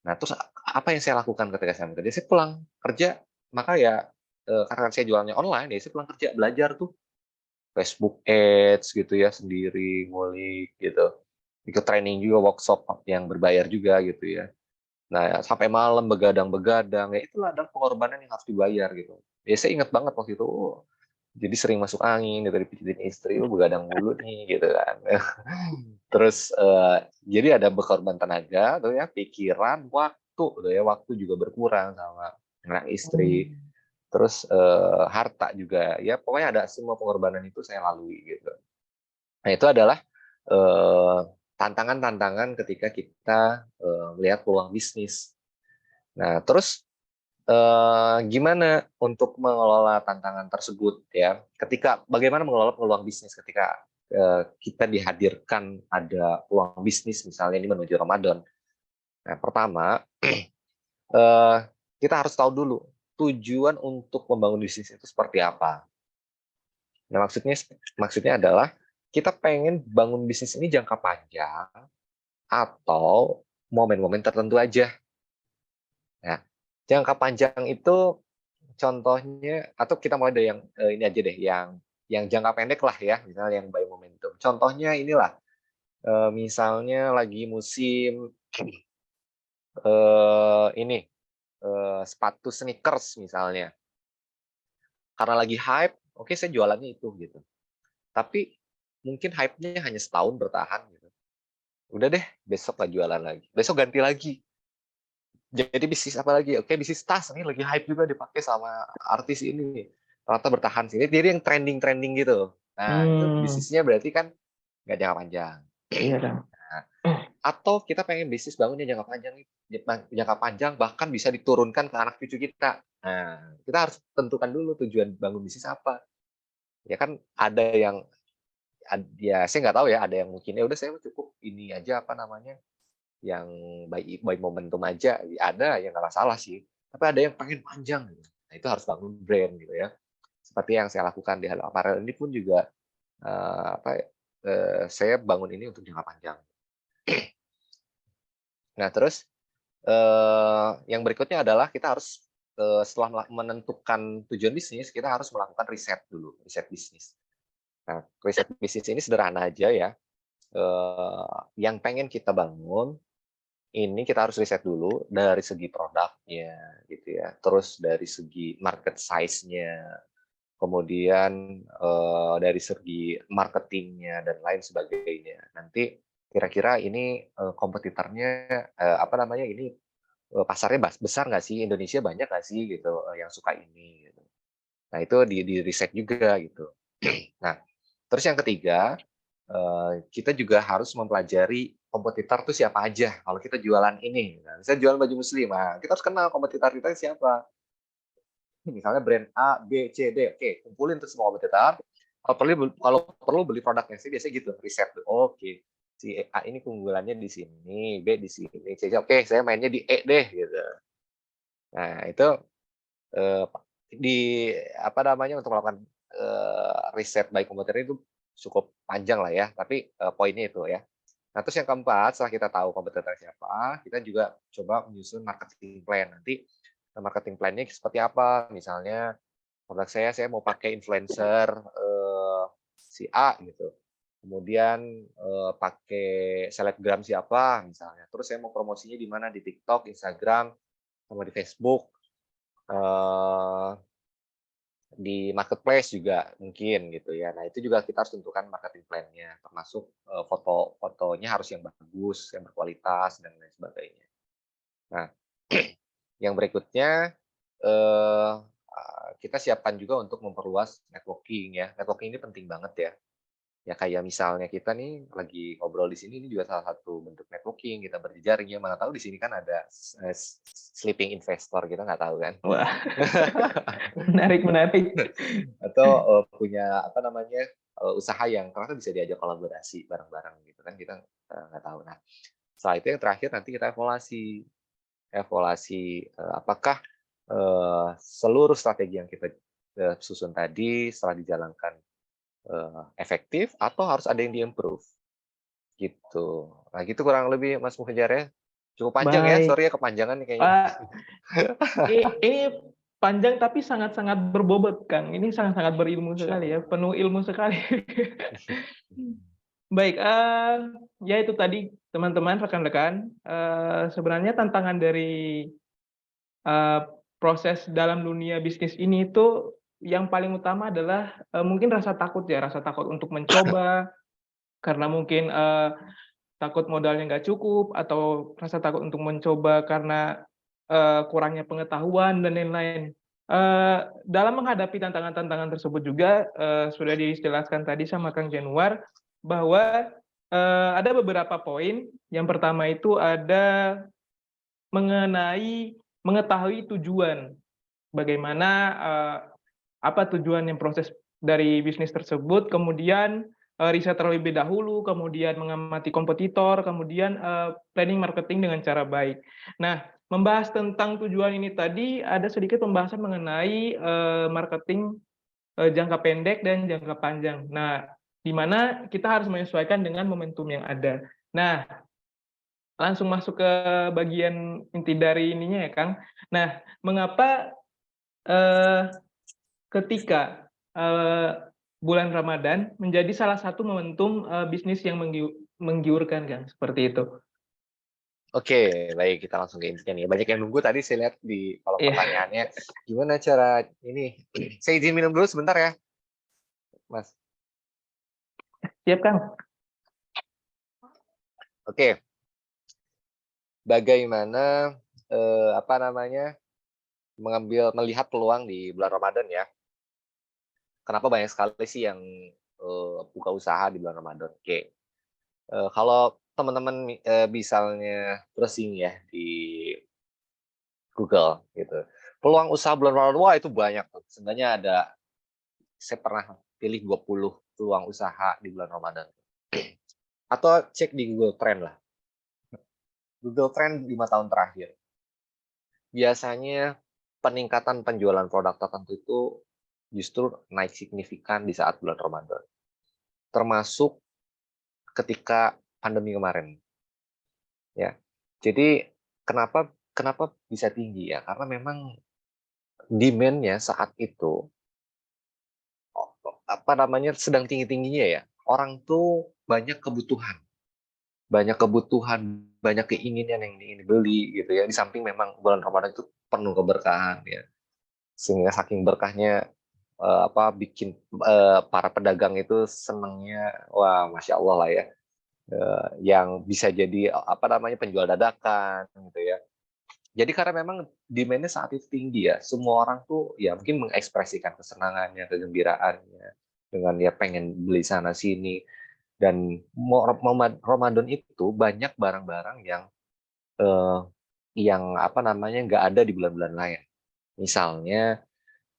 Nah, terus apa yang saya lakukan ketika saya bekerja? Saya pulang kerja, maka ya karena saya jualannya online ya saya pulang kerja belajar tuh Facebook Ads gitu ya sendiri, ngulik gitu. Ikut training juga, workshop yang berbayar juga gitu ya. Nah, sampai malam begadang-begadang, ya itulah adalah pengorbanan yang harus dibayar gitu. Ya saya ingat banget waktu itu, jadi sering masuk angin gitu, dipijitin istri, begadang mulu nih gitu kan. Terus jadi ada berkorban tenaga, tuh ya, pikiran, waktu, tuh ya, waktu juga berkurang sama anak istri. Terus harta juga, ya pokoknya ada semua pengorbanan itu saya lalui gitu. Nah, itu adalah tantangan-tantangan ketika kita melihat peluang bisnis. Nah, terus gimana untuk mengelola tantangan tersebut ya? Bagaimana mengelola peluang bisnis ketika kita dihadirkan ada peluang bisnis misalnya ini menuju Ramadan. Nah, pertama eh, kita harus tahu dulu tujuan untuk membangun bisnis itu seperti apa. Nah, maksudnya adalah kita pengen bangun bisnis ini jangka panjang atau momen-momen tertentu aja. Nah, jangka panjang itu contohnya, atau kita mulai dari yang ini aja deh, yang jangka pendek lah ya, misalnya yang by momentum. Contohnya inilah, misalnya lagi musim ini sepatu sneakers misalnya, karena lagi hype, oke saya jualannya itu gitu. Tapi mungkin hype-nya hanya setahun bertahan gitu. Udah deh, besok nggak jualan lagi. Besok ganti lagi. Jadi bisnis apa lagi? Oke, bisnis tas ini lagi hype juga dipakai sama artis ini. Ternyata bertahan sini. Jadi yang trending-trending gitu. Nah, itu bisnisnya berarti kan nggak jangka panjang. Iya, Kang. Nah, atau kita pengen bisnis bangunnya jangka panjang, bahkan bisa diturunkan ke anak cucu kita. Nah, kita harus tentukan dulu tujuan bangun bisnis apa. Ya kan ada yang ya saya nggak tahu ya, ada yang mungkin ya udah saya cukup ini aja apa namanya yang by momentum aja, ada yang nggak masalah sih. Tapi ada yang pengen panjang gitu. Nah, itu harus bangun brand gitu ya. Seperti yang saya lakukan di Halo Apparel ini pun juga saya bangun ini untuk jangka panjang. Nah, terus yang berikutnya adalah kita harus setelah menentukan tujuan bisnis, kita harus melakukan riset dulu, riset bisnis. Nah, riset bisnis ini sederhana aja ya. Yang pengen kita bangun ini kita harus riset dulu dari segi produknya gitu ya, terus dari segi market size-nya, kemudian dari segi marketingnya dan lain sebagainya. Nanti kira-kira ini kompetitornya apa namanya ini pasarnya besar nggak sih, Indonesia banyak nggak sih gitu yang suka ini gitu. Nah, itu di riset juga gitu. Nah, terus yang ketiga, kita juga harus mempelajari kompetitor itu siapa aja kalau kita jualan ini. Nah, misalnya jualan baju muslim, nah, kita harus kenal kompetitor kita siapa. Misalnya brand A, B, C, D. Oke, kumpulin tuh semua kompetitor. Kalau perlu beli produknya sih biasanya gitu, riset tuh. Oke, si A ini keunggulannya di sini, B di sini, C. Oke, saya mainnya di E deh gitu. Nah, itu di apa namanya untuk melakukan riset by kompetitor itu cukup panjang lah ya, tapi poinnya itu ya. Nah, terus yang keempat, setelah kita tahu kompetitor siapa, kita juga coba menyusun marketing plan. Nanti marketing plan-nya seperti apa? Misalnya, produk saya mau pakai influencer si A gitu. Kemudian pakai selebgram siapa misalnya. Terus saya mau promosinya di mana? Di TikTok, Instagram, sama di Facebook. Di marketplace juga mungkin gitu ya. Nah, itu juga kita harus tentukan marketing plan-nya, termasuk fotonya harus yang bagus, yang berkualitas dan lain sebagainya. Nah, yang berikutnya kita siapkan juga untuk memperluas networking ya. Networking ini penting banget ya. Ya kayak misalnya kita nih lagi ngobrol di sini, ini juga salah satu bentuk networking, kita berjejaring ya, mana tahu di sini kan ada sleeping investor, kita nggak tahu kan. Wah, menarik. Atau punya apa namanya usaha yang ternyata bisa diajak kolaborasi bareng-bareng gitu kan, kita nggak tahu. Nah, setelah itu yang terakhir nanti kita evaluasi apakah seluruh strategi yang kita susun tadi setelah dijalankan efektif atau harus ada yang di-improve, gitu. Nah, gitu kurang lebih Mas Muhajar ya. Cukup panjang ya, Baik. sorry ya kepanjangan nih kayaknya. Pak, ini panjang tapi sangat-sangat berbobot, Kang. Ini sangat-sangat berilmu sekali ya, penuh ilmu sekali. Baik, ya itu tadi teman-teman, rekan-rekan, sebenarnya tantangan dari proses dalam dunia bisnis ini itu yang paling utama adalah mungkin rasa takut ya, rasa takut untuk mencoba, karena mungkin takut modalnya nggak cukup, atau rasa takut untuk mencoba karena kurangnya pengetahuan dan lain-lain. Dalam menghadapi tantangan-tantangan tersebut juga sudah dijelaskan tadi sama Kang Januar bahwa ada beberapa poin. Yang pertama itu ada mengenai mengetahui tujuan, bagaimana apa tujuan yang proses dari bisnis tersebut, kemudian riset terlebih dahulu, kemudian mengamati kompetitor, kemudian planning marketing dengan cara baik. Nah, membahas tentang tujuan ini tadi ada sedikit pembahasan mengenai marketing jangka pendek dan jangka panjang. Nah, di mana kita harus menyesuaikan dengan momentum yang ada. Nah, langsung masuk ke bagian inti dari ininya ya, Kang. Nah, mengapa ketika bulan Ramadan menjadi salah satu momentum bisnis yang menggiurkan, Kang, seperti itu. Oke, baik, kita langsung ke intinya nih. Banyak yang nunggu tadi saya lihat di kolom Iya. pertanyaannya. Gimana cara ini? Saya izin minum dulu sebentar ya, Mas. Siap, Kang? Oke, bagaimana apa namanya melihat peluang di bulan Ramadan ya? Kenapa banyak sekali sih yang buka usaha di bulan Ramadan? Oke, kalau teman-teman misalnya browsing ya di Google gitu, peluang usaha bulan Ramadan, wah itu banyak tuh. Sebenarnya saya pernah pilih 20 peluang usaha di bulan Ramadan. Atau cek di Google Trend lah. Google Trend 5 tahun terakhir. Biasanya peningkatan penjualan produk tertentu itu justru naik signifikan di saat bulan Ramadan. Termasuk ketika pandemi kemarin. Ya. Jadi kenapa bisa tinggi ya? Karena memang demand-nya saat itu apa namanya sedang tinggi-tingginya ya. Orang tuh banyak kebutuhan, banyak keinginan yang ingin dibeli gitu ya. Di samping memang bulan Ramadan itu penuh keberkahan ya. Sehingga saking berkahnya bikin para pedagang itu senangnya, wah masya Allah lah ya. Yang bisa jadi apa namanya penjual dadakan gitu ya. Jadi karena memang demand-nya saat itu tinggi ya, semua orang tuh ya mungkin mengekspresikan kesenangannya, kegembiraannya dengan ya pengen beli sana sini. Dan Ramadan itu banyak barang-barang yang apa namanya nggak ada di bulan-bulan lain. Misalnya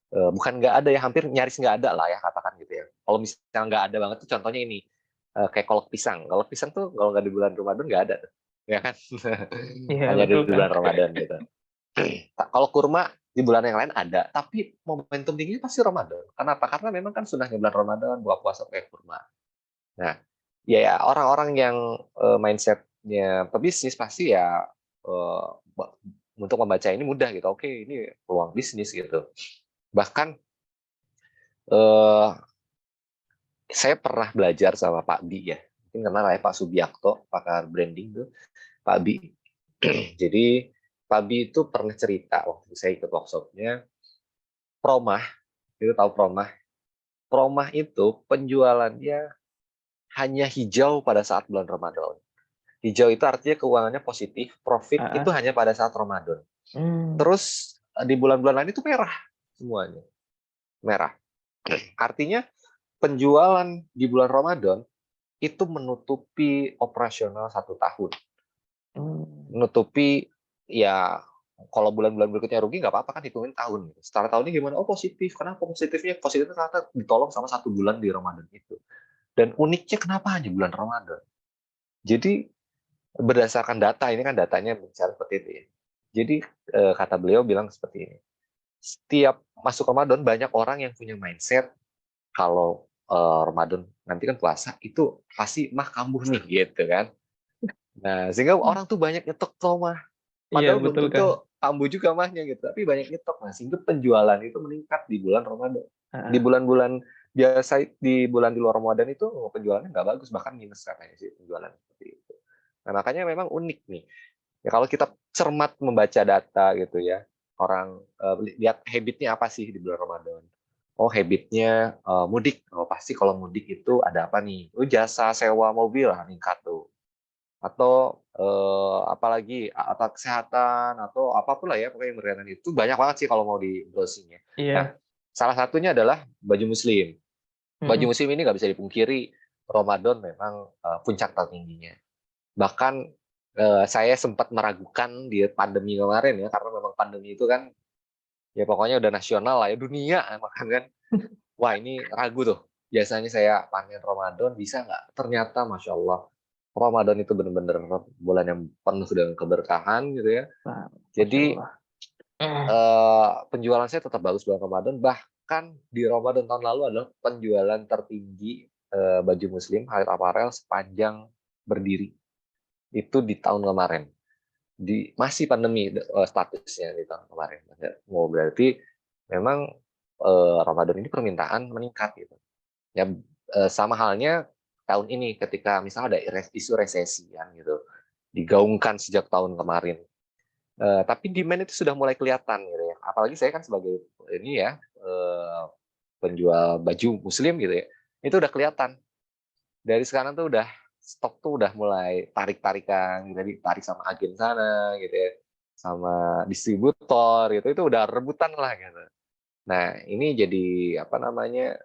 bukan nggak ada ya, hampir nyaris nggak ada lah ya katakan gitu ya. Kalau misalnya nggak ada banget tuh contohnya ini kayak kolak pisang. Kolak pisang tuh kalau nggak di bulan Ramadan nggak ada tuh, ya kan? Iya, Hanya di betul, Kang. bulan Ramadan gitu. Kalau kurma di bulan yang lain ada, tapi momentum tingginya pasti Ramadan. Kenapa? Karena memang kan sunahnya bulan Ramadan buat puasa kayak kurma. Nah, ya orang-orang yang mindsetnya pebisnis pasti ya eh, untuk membaca ini mudah gitu. Oke, ini peluang bisnis gitu. Bahkan eh, saya pernah belajar sama Pak Bi ya. Mungkin kenal ya Pak Subiakto, pakar branding tuh, Pak Bi. Jadi Pak Bi itu pernah cerita waktu saya ikut workshopnya, Promah, itu tahu Promah? Promah itu penjualannya hanya hijau pada saat bulan Ramadan. Hijau itu artinya keuangannya positif, profit itu Ah, hanya pada saat Ramadan. hmm. Terus di bulan-bulan lain itu merah semuanya, merah. Artinya penjualan di bulan Ramadan itu menutupi operasional 1 tahun. Hmm. Menutupi ya kalau bulan-bulan berikutnya rugi nggak apa-apa kan hitungin tahun. Setelah tahun ini gimana? Oh positif. Kenapa positifnya? Positifnya ternyata ditolong sama 1 bulan di Ramadan itu. Dan uniknya kenapa hanya bulan Ramadan? Jadi berdasarkan data, ini kan datanya bicara seperti itu ya. Jadi kata beliau bilang seperti ini. Setiap masuk Ramadan banyak orang yang punya mindset kalau Ramadan nanti kan puasa itu pasti mah kambuh nih gitu kan. Nah, sehingga orang tuh banyak nyetok tuh mah. Iya, Padahal belum betul, Kang. tentu kambuh juga mahnya gitu, tapi banyak nyetok. Nah, sehingga penjualan itu meningkat di bulan Ramadan. Di Ah, bulan-bulan biasa di bulan di luar Ramadan itu penjualannya nggak bagus, bahkan minus katanya sih penjualan seperti itu. Nah, makanya memang unik nih. Ya, kalau kita cermat membaca data gitu ya, orang lihat habitnya apa sih di bulan Ramadan. Oh, habitnya mudik. Oh, pasti kalau mudik itu ada apa nih? Oh, jasa sewa mobil meningkat tuh. Atau apalagi atau kesehatan atau apapun lah ya pokoknya yang berkaitan itu banyak banget sih kalau mau di browsing ya. Nah, iya. salah satunya adalah baju muslim. Baju Mm-mm. muslim ini nggak bisa dipungkiri Ramadan memang puncak tertingginya. Bahkan saya sempat meragukan di pandemi kemarin ya karena memang pandemi itu kan ya pokoknya udah nasional lah ya dunia makan kan. Wah ini ragu tuh. Biasanya saya panen Ramadan bisa nggak? Ternyata masya Allah Ramadan itu benar-benar bulan yang penuh dengan keberkahan gitu ya. Wah, Masya Jadi Allah. Mm. penjualan saya tetap bagus bulan Ramadan. Bahkan di Ramadan tahun lalu adalah penjualan tertinggi baju muslim, high apparel sepanjang berdiri. Itu di tahun kemarin. Masih pandemi statusnya di tahun kemarin. Mau berarti memang Ramadan ini permintaan meningkat gitu. Ya sama halnya tahun ini ketika misalnya ada isu resesi kan gitu digaungkan sejak tahun kemarin. Tapi demand itu sudah mulai kelihatan gitu ya. Apalagi saya kan sebagai ini ya penjual baju muslim gitu ya. Itu udah kelihatan dari sekarang tuh udah stok tuh udah mulai tarik-tarikan, jadi tarik sama agen sana gitu ya, sama distributor gitu, itu udah rebutan lah gitu. Nah, ini jadi apa namanya,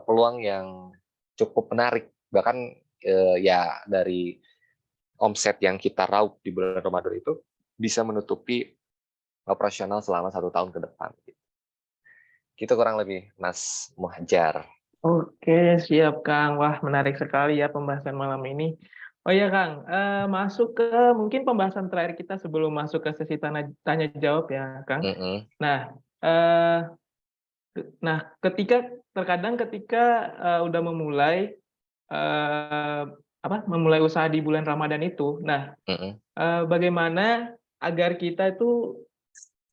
peluang yang cukup menarik. Bahkan, ya dari omset yang kita raup di bulan Ramadan itu bisa menutupi operasional selama 1 tahun ke depan. Gitu kurang lebih, Mas Muhajar. Oke, siap Kang. Wah, menarik sekali ya pembahasan malam ini. Oh ya Kang, masuk ke mungkin pembahasan terakhir kita sebelum masuk ke sesi tanya jawab ya Kang. Mhm, Nah, eh, terkadang ketika udah memulai eh, memulai usaha di bulan Ramadan itu, nah mhm, bagaimana agar kita itu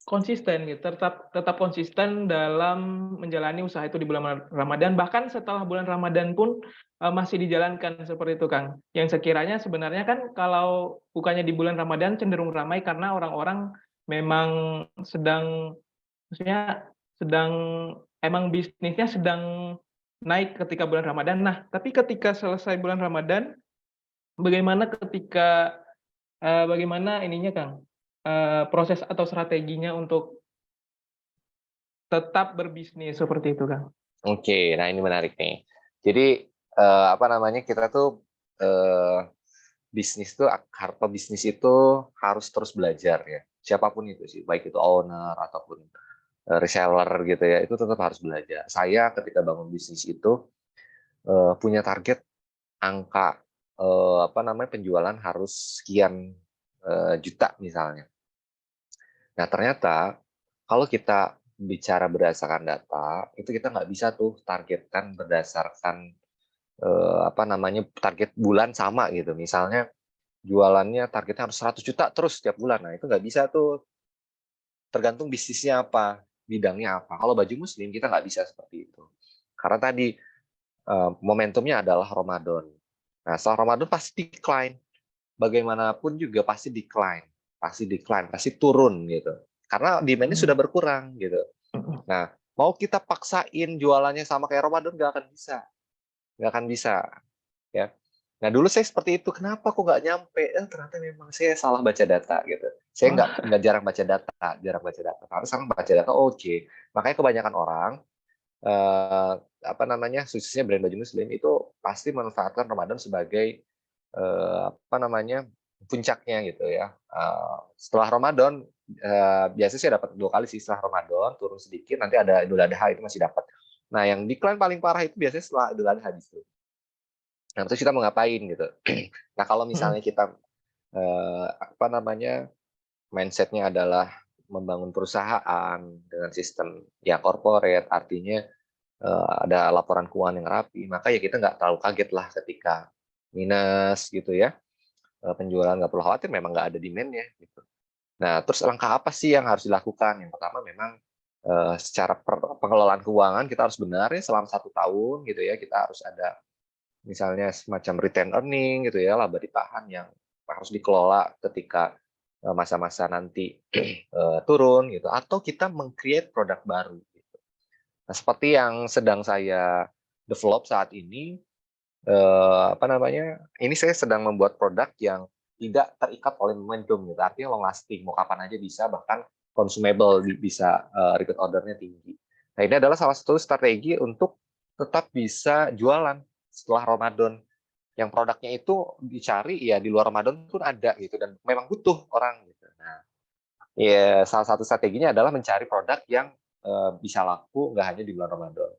konsisten gitu, tetap konsisten dalam menjalani usaha itu di bulan Ramadan, bahkan setelah bulan Ramadan pun masih dijalankan seperti itu, Kang. Yang sekiranya sebenarnya kan kalau bukannya di bulan Ramadan cenderung ramai karena orang-orang memang sedang, maksudnya sedang emang bisnisnya sedang naik ketika bulan Ramadan. Nah, tapi ketika selesai bulan Ramadan, bagaimana bagaimana ininya, Kang, proses atau strateginya untuk tetap berbisnis seperti itu, Kang. oke, nah ini menarik nih. Jadi, apa namanya, kita tuh, bisnis tuh pebisnis itu harus terus belajar ya, siapapun itu sih, baik itu owner ataupun, reseller gitu ya, itu tetap harus belajar. Saya ketika bangun bisnis itu, punya target angka, apa namanya, penjualan harus sekian, juta misalnya. Nah, ternyata kalau kita bicara berdasarkan data, itu kita nggak bisa tuh targetkan berdasarkan, apa namanya, target bulan sama gitu. Misalnya jualannya targetnya harus 100 juta terus setiap bulan. Nah, itu nggak bisa tuh, tergantung bisnisnya apa, bidangnya apa. Kalau baju muslim kita nggak bisa seperti itu. Karena tadi, momentumnya adalah Ramadan. Nah, setelah Ramadan pasti decline, bagaimanapun juga pasti decline, pasti turun gitu. Karena demand-nya sudah Mhm, berkurang gitu. mhm. Nah, mau kita paksain jualannya sama kayak Ramadan nggak akan bisa ya. Nah, dulu saya seperti itu, kenapa kok nggak nyampe? Ternyata memang saya salah baca data gitu. Saya Wah, nggak jarang baca data. Karena sekarang baca data oke. Makanya kebanyakan orang, eee, apa namanya, khususnya brand baju muslim itu pasti memanfaatkan Ramadan sebagai, apa namanya, puncaknya gitu ya. Setelah Ramadan, biasanya saya dapat 2 kali sih, setelah Ramadan turun sedikit, nanti ada Idul Adha itu masih dapat. Nah, yang decline paling parah itu biasanya setelah Idul Adha justru. Nah, terus kita mau ngapain gitu. Nah, kalau misalnya mhm, kita, apa namanya, mindset-nya adalah membangun perusahaan dengan sistem ya corporate, artinya, ada laporan keuangan yang rapi, maka ya kita nggak terlalu kaget lah ketika minus gitu ya, penjualan nggak perlu khawatir memang nggak ada demand-nya gitu. Nah, terus langkah apa sih yang harus dilakukan? Yang pertama memang, secara pengelolaan keuangan kita harus benar ya selama 1 tahun gitu ya, kita harus ada misalnya semacam return earning gitu ya, laba ditahan yang harus dikelola ketika, masa-masa nanti, turun gitu, atau kita meng-create produk baru gitu. Nah, seperti yang sedang saya develop saat ini, apa namanya, ini saya sedang membuat produk yang tidak terikat oleh momentum gitu, artinya long lasting, mau kapan aja bisa, bahkan consumable, bisa, repeat order-nya tinggi. Nah, ini adalah salah satu strategi untuk tetap bisa jualan setelah Ramadan, yang produknya itu dicari ya di luar Ramadan pun ada gitu dan memang butuh orang gitu. Nah, ya salah satu strateginya adalah mencari produk yang, bisa laku nggak hanya di bulan Ramadan.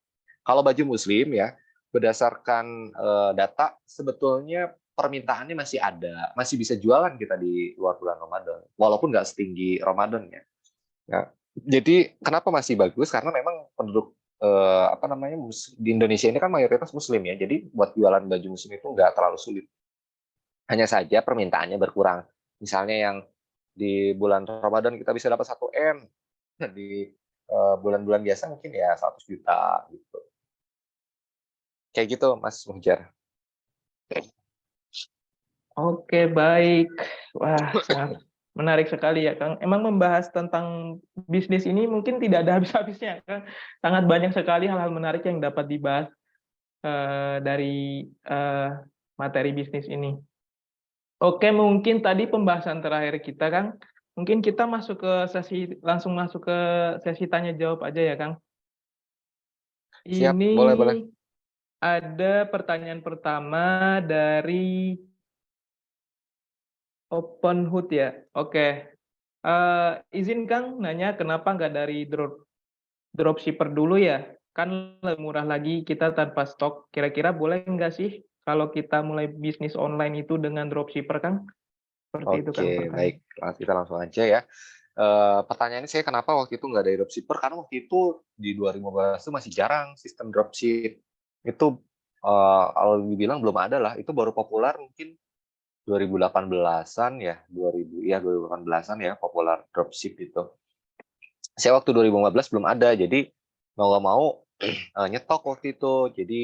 Kalau baju muslim ya, berdasarkan, data sebetulnya permintaannya masih ada, masih bisa jualan kita di luar bulan Ramadan, walaupun nggak setinggi Ramadan ya. Ya, jadi kenapa masih bagus? Karena memang penduduk, apa namanya, di Indonesia ini kan mayoritas muslim ya, jadi buat jualan baju muslim itu nggak terlalu sulit. Hanya saja permintaannya berkurang. Misalnya yang di bulan Ramadan kita bisa dapat 1 M, di, bulan-bulan biasa mungkin ya 100 juta gitu. Kayak gitu Mas Muhjar. oke, baik. Wah, sangat menarik sekali ya, Kang. Emang membahas tentang bisnis ini mungkin tidak ada habis-habisnya, Kang. Sangat banyak sekali hal-hal menarik yang dapat dibahas. dari materi bisnis ini. Oke, mungkin tadi pembahasan terakhir kita, Kang. Mungkin kita langsung masuk ke sesi tanya jawab aja ya, Kang. Siap, Ini boleh. ada pertanyaan pertama dari Open Hood ya. Oke. Izin Kang nanya kenapa nggak dari dropshipper dulu ya? Kan lebih murah lagi kita tanpa stok. Kira-kira boleh nggak sih kalau kita mulai bisnis online itu dengan dropshipper, Kang? Seperti itu Kang Oke, pertanyaan. baik. Kita langsung aja ya. Pertanyaannya saya kenapa waktu itu nggak ada dropshipper? Karena waktu itu di 2015 itu masih jarang sistem dropship. Itu kalau dibilang belum ada lah. Itu baru populer mungkin 2018-an ya, 2018-an ya populer dropship itu. Saya waktu 2015 belum ada, jadi mau nggak mau nyetok waktu itu. Jadi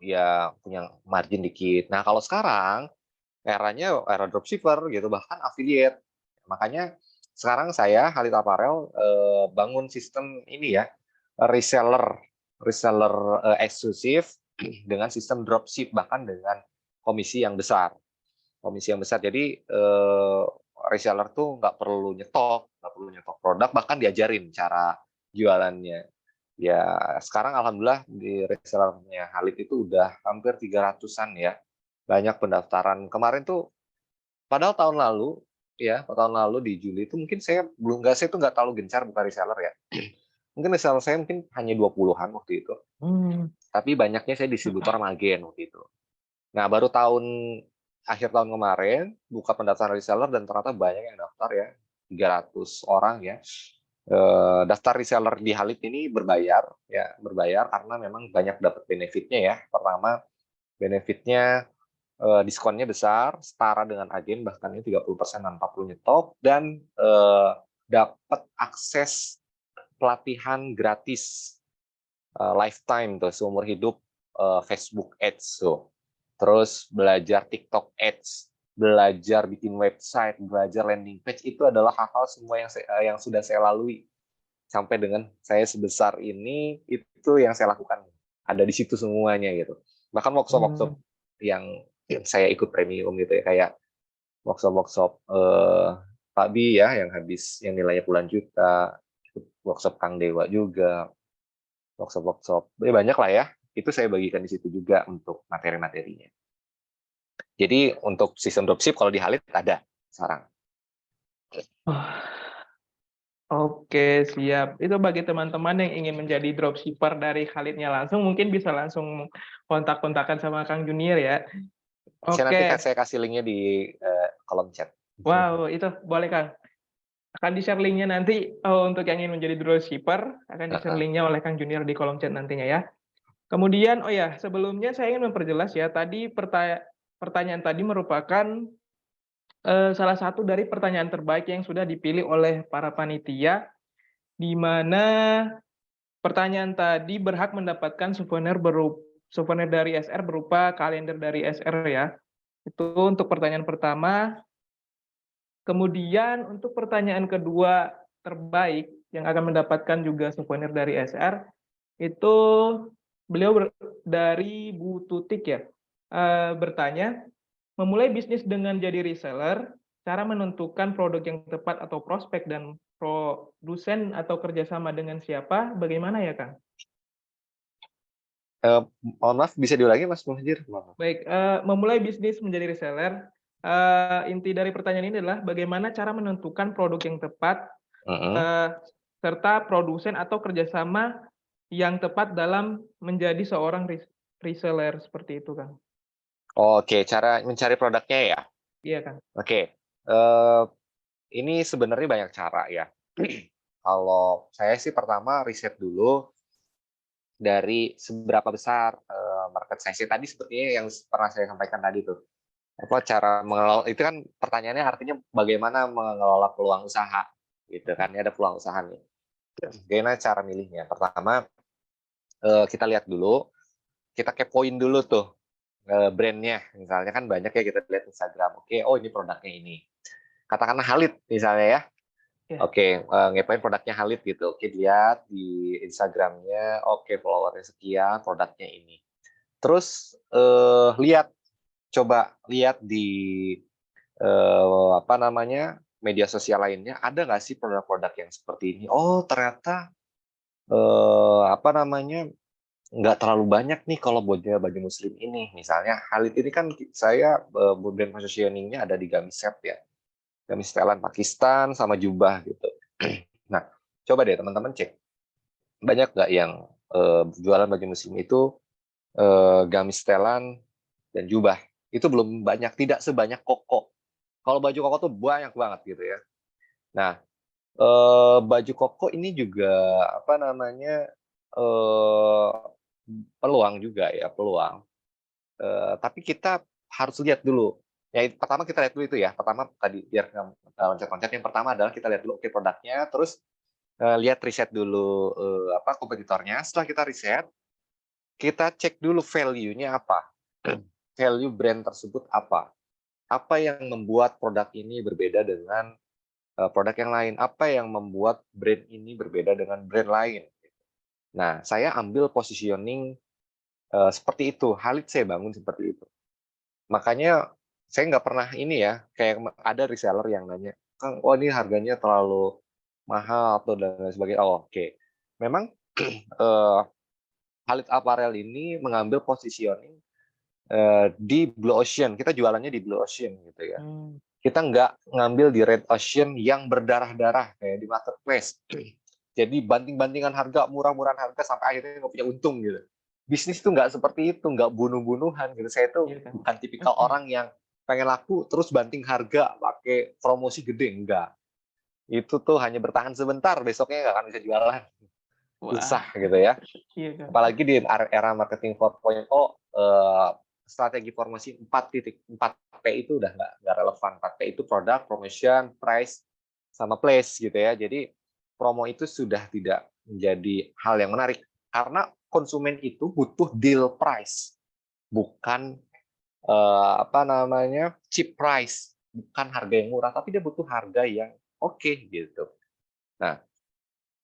ya punya margin dikit. Nah kalau sekarang eranya era dropshipper gitu, bahkan affiliate. Makanya sekarang saya Halid Apparel bangun sistem ini ya, reseller eksklusif dengan sistem dropship, bahkan dengan komisi yang besar. Jadi reseller tuh nggak perlu nyetok produk, bahkan diajarin cara jualannya. Ya sekarang alhamdulillah di resellernya Halid itu udah hampir 300-an ya. Banyak pendaftaran. Kemarin tuh padahal tahun lalu di Juli itu mungkin saya tuh nggak terlalu gencar buka reseller ya. Mungkin reseller saya mungkin hanya 20-an waktu itu. Tapi banyaknya saya distributor sama agen waktu itu. Nah, baru akhir tahun kemarin buka pendaftaran reseller dan ternyata banyak yang daftar ya. 300 orang ya. Daftar reseller di Halid ini berbayar karena memang banyak dapat benefitnya ya. Pertama, benefitnya diskonnya besar, setara dengan agen, bahkan ini 30% tanpa perlu nyetok, dan dapat akses pelatihan gratis lifetime tuh, seumur hidup Facebook Ads tuh. Terus belajar TikTok Ads, belajar bikin website, belajar landing page, itu adalah hal-hal semua yang sudah saya lalui sampai dengan saya sebesar ini, itu yang saya lakukan ada di situ semuanya gitu. Bahkan workshop yang saya ikut premium gitu ya, kayak workshop Pak Bi ya yang nilainya puluhan juta, workshop Kang Dewa juga, workshop banyak lah ya. Itu saya bagikan di situ juga untuk materi-materinya. Jadi untuk sistem dropship kalau di Halid ada sekarang. Oke, siap. Itu bagi teman-teman yang ingin menjadi dropshipper dari Khalidnya langsung, mungkin bisa langsung kontak-kontakan sama Kang Junior ya. Nanti Oke. saya kasih linknya di kolom chat. Wow, itu boleh Kang. Akan di-share linknya nanti untuk yang ingin menjadi dropshipper, akan di-share linknya oleh Kang Junior di kolom chat nantinya ya. Kemudian, sebelumnya saya ingin memperjelas ya, tadi pertanyaan tadi merupakan salah satu dari pertanyaan terbaik yang sudah dipilih oleh para panitia, di mana pertanyaan tadi berhak mendapatkan souvenir dari SR berupa kalender dari SR ya. Itu untuk pertanyaan pertama. Kemudian untuk pertanyaan kedua terbaik yang akan mendapatkan juga souvenir dari SR, itu beliau dari Bu Tutik ya, bertanya, memulai bisnis dengan jadi reseller, cara menentukan produk yang tepat atau prospek dan produsen atau kerjasama dengan siapa, bagaimana ya Kang? Mohon maaf, bisa diulangi Mas Muhajir? Baik, memulai bisnis menjadi reseller, inti dari pertanyaan ini adalah bagaimana cara menentukan produk yang tepat, serta produsen atau kerjasama yang tepat dalam menjadi seorang reseller, seperti itu Kang. Oke, cara mencari produknya ya? Iya Kang. Oke, ini sebenarnya banyak cara ya. Kalau saya sih pertama riset dulu dari seberapa besar market size tadi, sepertinya yang pernah saya sampaikan tadi tuh. Apa cara mengelola itu kan pertanyaannya, artinya bagaimana mengelola peluang usaha gitu kan, ya ada peluang usaha nih. Bagaimana cara milihnya? Pertama kita lihat dulu, kita kepoin dulu tuh brandnya. Misalnya kan banyak ya, kita lihat Instagram. Oke, oh ini produknya ini. Katakanlah Halid misalnya ya. Oke, ngepoin produknya Halid gitu. Oke, lihat di Instagramnya, oke followernya sekian, produknya ini. lihat, coba lihat di apa namanya, media sosial lainnya, ada nggak sih produk-produk yang seperti ini? Oh, ternyata apa namanya, nggak terlalu banyak nih kalau baju muslim ini. Misalnya Khalid ini kan saya brand positioning-nya ada di Gamisep ya. Gamis setelan Pakistan sama jubah gitu. Nah, coba deh teman-teman cek. Banyak nggak yang jualan baju muslim itu gamis setelan dan jubah? Itu belum banyak, tidak sebanyak koko. Kalau baju koko tuh banyak banget gitu ya. Nah, baju koko ini juga apa namanya, peluang juga ya, peluang. Tapi kita harus lihat dulu. Ya, pertama kita lihat dulu itu ya. Pertama tadi biar nggak loncat-loncat. Yang pertama adalah kita lihat dulu produknya, terus lihat riset dulu kompetitornya. Setelah kita riset, kita cek dulu value-nya apa. Value brand tersebut apa? Apa yang membuat produk ini berbeda dengan produk yang lain? Apa yang membuat brand ini berbeda dengan brand lain? Nah, saya ambil positioning seperti itu. Khalid saya bangun seperti itu. Makanya saya nggak pernah ini ya, kayak ada reseller yang nanya, Kang, oh ini harganya terlalu mahal atau dan lain sebagainya. Oh, oke. Memang Khalid Apparel ini mengambil positioning di Blue Ocean. Kita jualannya di Blue Ocean gitu ya. Kita nggak ngambil di Red Ocean yang berdarah-darah kayak di marketplace. Jadi banting-bantingan harga, murah-murahan harga sampai akhirnya nggak punya untung gitu. Bisnis itu nggak seperti itu, nggak bunuh-bunuhan gitu. Saya itu bukan tipikal orang yang pengen laku terus banting harga pakai promosi gede, enggak. Itu tuh hanya bertahan sebentar, besoknya nggak akan bisa jualan. Susah gitu ya. Apalagi di era marketing 4.0, strategi formasi 4.4P itu udah nggak relevan. 4P itu produk, promotion, price, sama place gitu ya. Jadi promo itu sudah tidak menjadi hal yang menarik karena konsumen itu butuh deal price, bukan cheap price, bukan harga yang murah, tapi dia butuh harga yang oke gitu. Nah,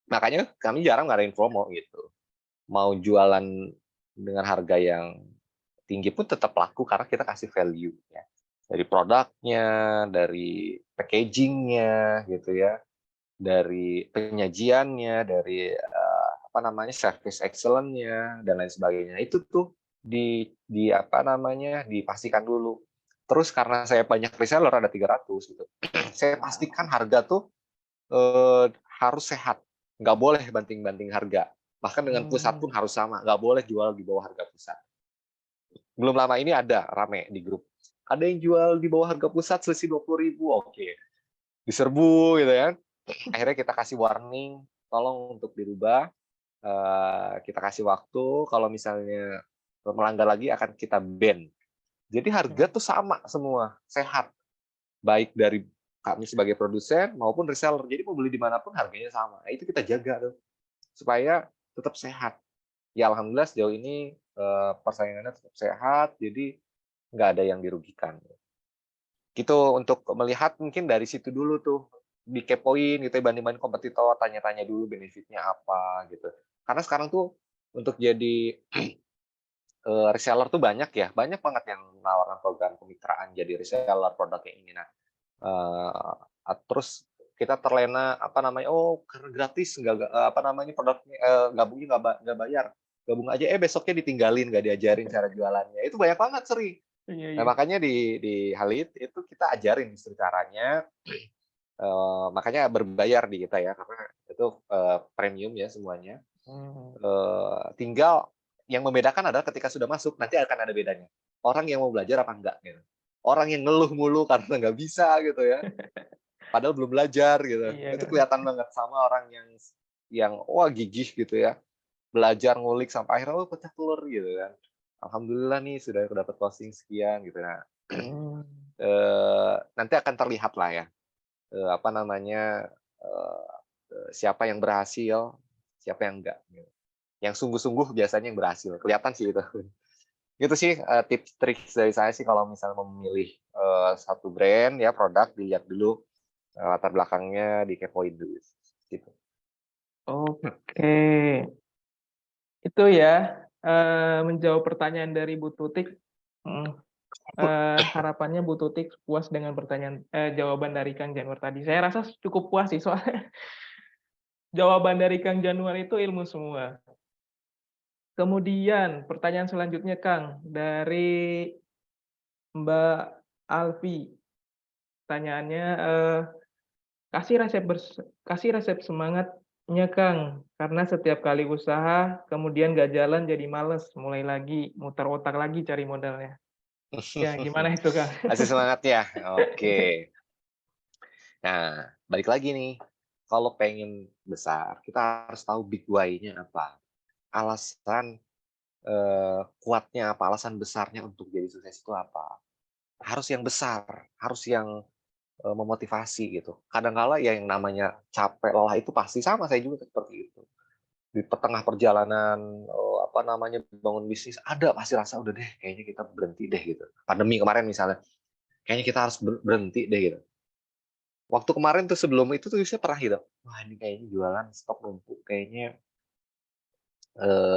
makanya kami jarang ngadain promo gitu. Mau jualan dengan harga yang tinggi pun tetap laku karena kita kasih value ya. Dari produknya, dari packagingnya gitu ya, dari penyajiannya, dari service excellence-nya dan lain sebagainya. Itu tuh dipastikan dulu. Terus karena saya banyak reseller ada 300 gitu. Saya pastikan harga tuh harus sehat. Nggak boleh banting-banting harga. Bahkan dengan pusat pun harus sama. Nggak boleh jual di bawah harga pusat. Belum lama ini ada rame di grup. Ada yang jual di bawah harga pusat selisih 20.000. Oke. Diserbu gitu ya. Akhirnya kita kasih warning, tolong untuk dirubah. Kita kasih waktu, kalau misalnya melanggar lagi akan kita ban. Jadi harga tuh sama semua, sehat. Baik dari kami sebagai produsen maupun reseller. Jadi mau beli dimanapun harganya sama. Nah, itu kita jaga tuh supaya tetap sehat. Ya alhamdulillah sejauh ini persaingannya tetap sehat, jadi nggak ada yang dirugikan. Gitu untuk melihat mungkin dari situ dulu tuh dikepoin gitu ya, banding-banding kompetitor, tanya-tanya dulu benefitnya apa gitu. Karena sekarang tuh untuk jadi reseller tuh banyak ya, banyak banget yang menawarkan program kemitraan jadi reseller produk yang ini. Nah, terus kita terlena karena gratis produknya gabungnya nggak bayar, gabung aja besoknya ditinggalin, nggak diajarin cara jualannya. Itu banyak banget sering. Nah makanya di Khalid itu kita ajarin caranya, makanya berbayar di kita ya karena itu premium ya semuanya. Tinggal yang membedakan adalah ketika sudah masuk nanti akan ada bedanya. Orang yang mau belajar apa enggak gitu. Orang yang ngeluh mulu karena nggak bisa gitu ya. Padahal belum belajar gitu. Itu kelihatan banget sama orang yang wah gigih gitu ya. Belajar ngulik sampai akhirnya pecah telur gitu kan. Alhamdulillah nih sudah dapat closing sekian gitu. Nah, nanti akan terlihat lah ya. Siapa yang berhasil, siapa yang enggak. Yang sungguh-sungguh biasanya yang berhasil. Kelihatan sih itu. Gitu sih tips trik dari saya sih kalau misalnya memilih satu brand ya produk, dilihat dulu latar belakangnya, dikepoin dulu gitu. Oke. Itu ya menjawab pertanyaan dari Bu Tutik. Harapannya Bu Tutik puas dengan jawaban dari Kang Januar tadi. Saya rasa cukup puas sih, soalnya jawaban dari Kang Januar itu ilmu semua. Kemudian pertanyaan selanjutnya Kang, dari Mbak Alfi. Pertanyaannya, kasih resep semangatnya Kang, karena setiap kali usaha kemudian nggak jalan jadi males, mulai lagi, muter otak lagi cari modalnya. Ya, gimana itu Kang? Kasih semangat ya. Oke. Nah, balik lagi nih. Kalau pengen besar, kita harus tahu big why-nya apa. Alasan kuatnya apa, alasan besarnya untuk jadi sukses itu apa. Harus yang besar, harus yang memotivasi gitu. Kadang-kala ya yang namanya capek, lelah itu pasti sama, saya juga seperti itu. Di tengah perjalanan, apa namanya, bangun bisnis, ada pasti rasa, "Udah deh, kayaknya kita berhenti deh," gitu. Pandemi kemarin misalnya, "Kayaknya kita harus berhenti deh," gitu. Waktu kemarin tuh sebelum itu tuh saya pernah gitu, "Wah ini kayaknya jualan stok numpuk, kayaknya,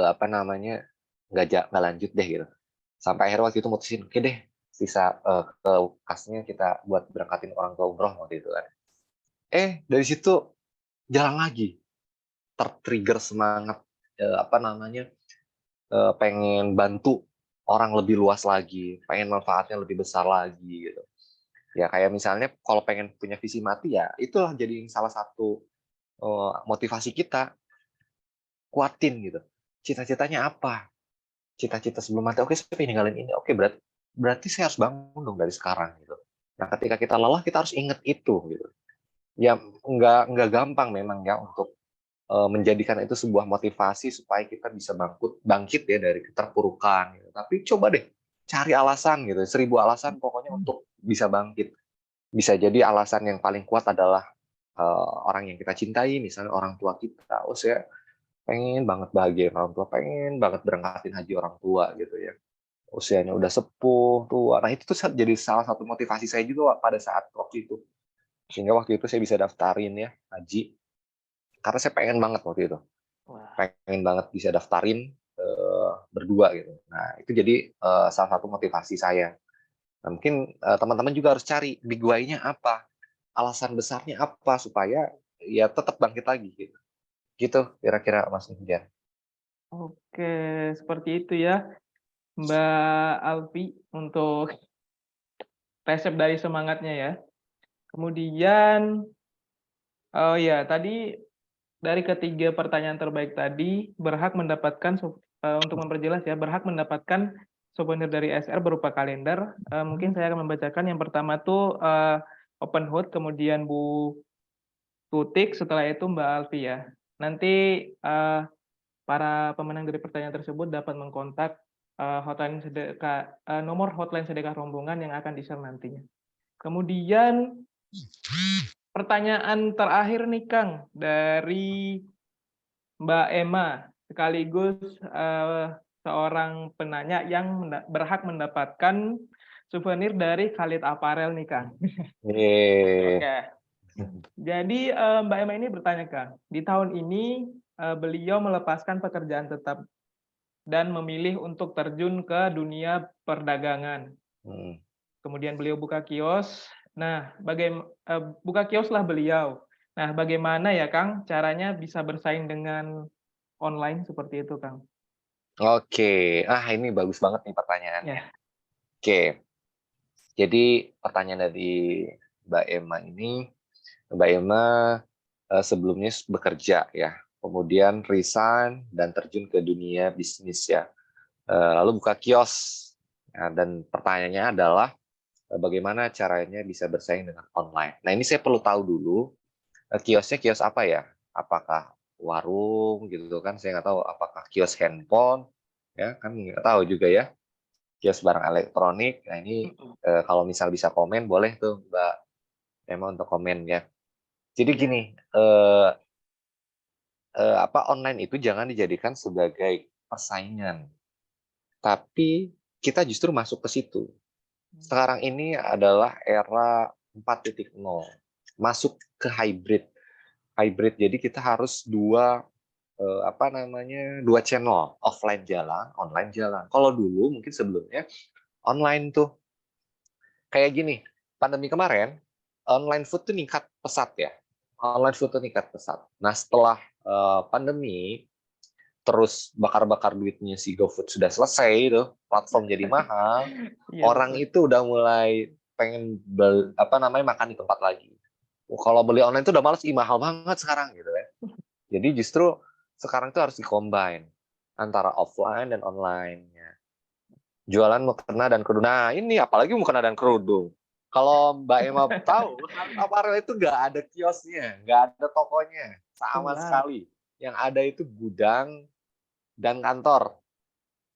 apa namanya, nggak lanjut deh," gitu. Sampai akhirnya waktu itu mutusin, "Oke deh, sisa, ke kasnya kita buat berangkatin orang tua umroh," waktu itu kan. Dari situ jalan lagi, ter-trigger semangat, apa namanya, pengen bantu orang lebih luas lagi, pengen manfaatnya lebih besar lagi gitu. Ya kayak misalnya kalau pengen punya visi mati ya itulah jadi salah satu, motivasi kita, kuatin gitu. Cita-citanya apa? Cita-cita sebelum mati, oke saya pengen ninggalin ini, oke berarti saya harus bangun dong dari sekarang gitu. Nah ketika kita lelah kita harus inget itu gitu. Ya nggak gampang memang ya untuk menjadikan itu sebuah motivasi supaya kita bisa bangkit ya dari keterpurukan gitu. Tapi coba deh cari alasan gitu, 1000 alasan pokoknya untuk bisa bangkit. Bisa jadi alasan yang paling kuat adalah orang yang kita cintai, misalnya orang tua kita. Oh saya pengen banget bahagiain orang tua, pengen banget berangkatin haji orang tua gitu ya. Usianya udah sepuh, tua. Nah itu tuh jadi salah satu motivasi saya juga pada saat waktu itu. Sehingga waktu itu saya bisa daftarin ya haji, karena saya pengen banget waktu itu. Wah, Pengen banget bisa daftarin, berdua gitu. Nah, itu jadi, salah satu motivasi saya. Nah, mungkin, teman-teman juga harus cari big why-nya apa, alasan besarnya apa, supaya ya tetap bangkit lagi gitu. Gitu kira-kira Mas Nihjan. oke, seperti itu ya Mbak Alfi untuk resep dari semangatnya ya. Kemudian, oh ya tadi dari ketiga pertanyaan terbaik tadi, untuk memperjelas ya, berhak mendapatkan souvenir dari SR berupa kalender. Mungkin saya akan membacakan yang pertama tuh, Open Hood, kemudian Bu Tutik, setelah itu Mbak Alfi ya. Nanti, para pemenang dari pertanyaan tersebut dapat mengkontak, nomor hotline sedekah rombongan yang akan di-share nantinya. Kemudian pertanyaan terakhir nih Kang, dari Mbak Emma, sekaligus, seorang penanya yang berhak mendapatkan souvenir dari Khalid Apparel nih, Kang. Yeay. Oke. Jadi, Mbak Emma ini bertanya, Kang, di tahun ini, beliau melepaskan pekerjaan tetap dan memilih untuk terjun ke dunia perdagangan. Mhm. Kemudian beliau buka kios. Nah, buka kioslah beliau. Nah, bagaimana ya, Kang, caranya bisa bersaing dengan online seperti itu, Kang? Oke. Ini bagus banget nih pertanyaannya. Ya. Oke. Jadi pertanyaan dari Mbak Emma ini, Mbak Emma, sebelumnya bekerja ya, kemudian resign dan terjun ke dunia bisnis ya. Lalu buka kios. Nah, dan pertanyaannya adalah bagaimana caranya bisa bersaing dengan online. Nah, ini saya perlu tahu dulu kiosnya kios apa ya? Apakah warung gitu kan? Saya nggak tahu. Apakah kios handphone? Ya kan nggak tahu juga ya. Kios barang elektronik. Nah ini Mhm. kalau misal bisa komen boleh tuh Mbak Emma untuk komen ya. Jadi Iya. gini, online itu jangan dijadikan sebagai persaingan, tapi kita justru masuk ke situ. Sekarang ini adalah era 4.0, masuk ke hybrid. Hybrid, jadi kita harus apa namanya, 2 channel, offline jalan, online jalan. Kalau dulu mungkin sebelumnya online tuh kayak gini, pandemi kemarin online food tuh ningkat pesat ya. Online food tuh ningkat pesat. Nah, setelah pandemi terus bakar-bakar duitnya si GoFood sudah selesai itu, platform jadi mahal, Iya orang betul. itu udah mulai pengen apa namanya, makan di tempat lagi. Kalau beli online itu udah males, ih mahal banget sekarang gitu ya. Jadi justru sekarang itu harus di-combine antara offline dan online. Jualan mukena dan kerudung. Nah ini apalagi mukena dan kerudung. Kalau Mbak Emma tahu, Halid Apparel itu nggak ada kiosnya, nggak ada tokonya Oh, sama wow. sekali. Yang ada itu gudang dan kantor.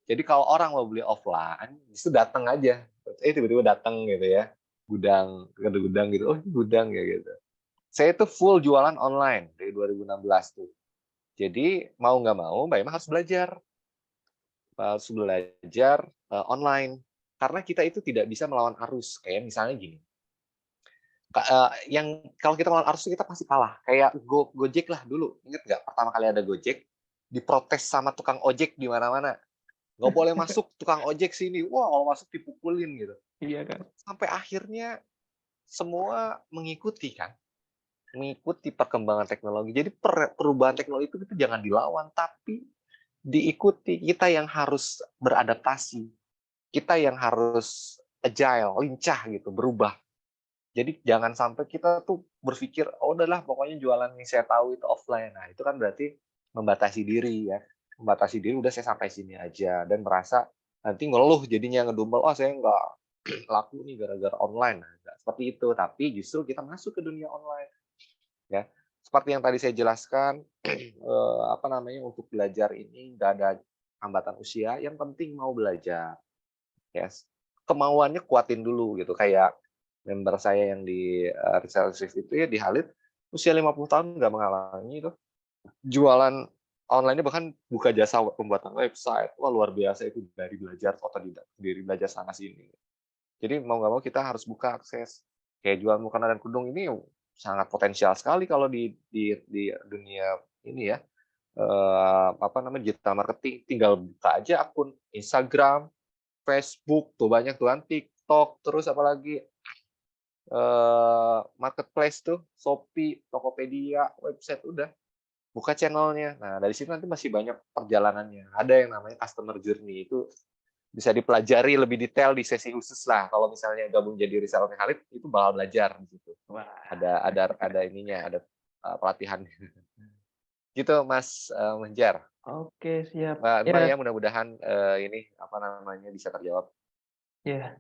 Jadi kalau orang mau beli offline, itu datang aja. Tiba-tiba datang gitu ya, gudang, ke gudang gitu. Oh ini gudang ya gitu. Saya itu full jualan online dari 2016 tuh. Jadi mau nggak mau, Mbak Emma harus belajar online. Karena kita itu tidak bisa melawan arus. Kayak misalnya gini, yang kalau kita melawan arus kita pasti kalah. Kayak Gojek lah dulu. Ingat nggak pertama kali ada Gojek, diprotes sama tukang ojek di mana-mana. Nggak boleh masuk tukang ojek sini. Wah, kalau masuk dipukulin gitu. Iya kan. Sampai akhirnya semua mengikuti kan. Mengikuti perkembangan teknologi. Jadi perubahan teknologi itu jangan dilawan, tapi diikuti. Kita yang harus beradaptasi. Kita yang harus agile, lincah gitu, berubah. Jadi jangan sampai kita tuh berpikir, oh udahlah pokoknya jualan yang saya tahu itu offline. Nah itu kan berarti membatasi diri ya. Membatasi diri udah saya sampai sini aja. Dan merasa nanti ngeluh jadinya ngedumel, oh saya nggak laku nih gara-gara online. Nah, nggak seperti itu. Tapi justru kita masuk ke dunia online. Ya, seperti yang tadi saya jelaskan, apa namanya, untuk belajar ini nggak ada hambatan usia. Yang penting mau belajar. Yes. Kemauannya kuatin dulu gitu. Kayak member saya yang di Reseller Shift itu ya di Halid, usia 50 tahun nggak menghalangi itu. Jualan online bahkan buka jasa pembuatan website. Wah luar biasa itu dari belajar otodidak, dari belajar sana sini. Jadi mau nggak mau kita harus buka akses. Kayak jual mukena dan kerudung ini sangat potensial sekali kalau di dunia ini ya. Apa namanya, digital marketing, tinggal buka aja akun Instagram, Facebook, tuh banyak tuh kan, TikTok, terus apalagi marketplace tuh, Shopee, Tokopedia, website udah buka channelnya. Nah dari situ nanti masih banyak perjalanannya. Ada yang namanya customer journey itu bisa dipelajari lebih detail di sesi khusus lah. Kalau misalnya gabung jadi reseller Halid itu bakal belajar di situ. Wah. Ada ininya, ada pelatihan. Gitu Mas Menjar. Oke, siap. Mbak Ya, ya mudah-mudahan ini apa namanya bisa terjawab. ya.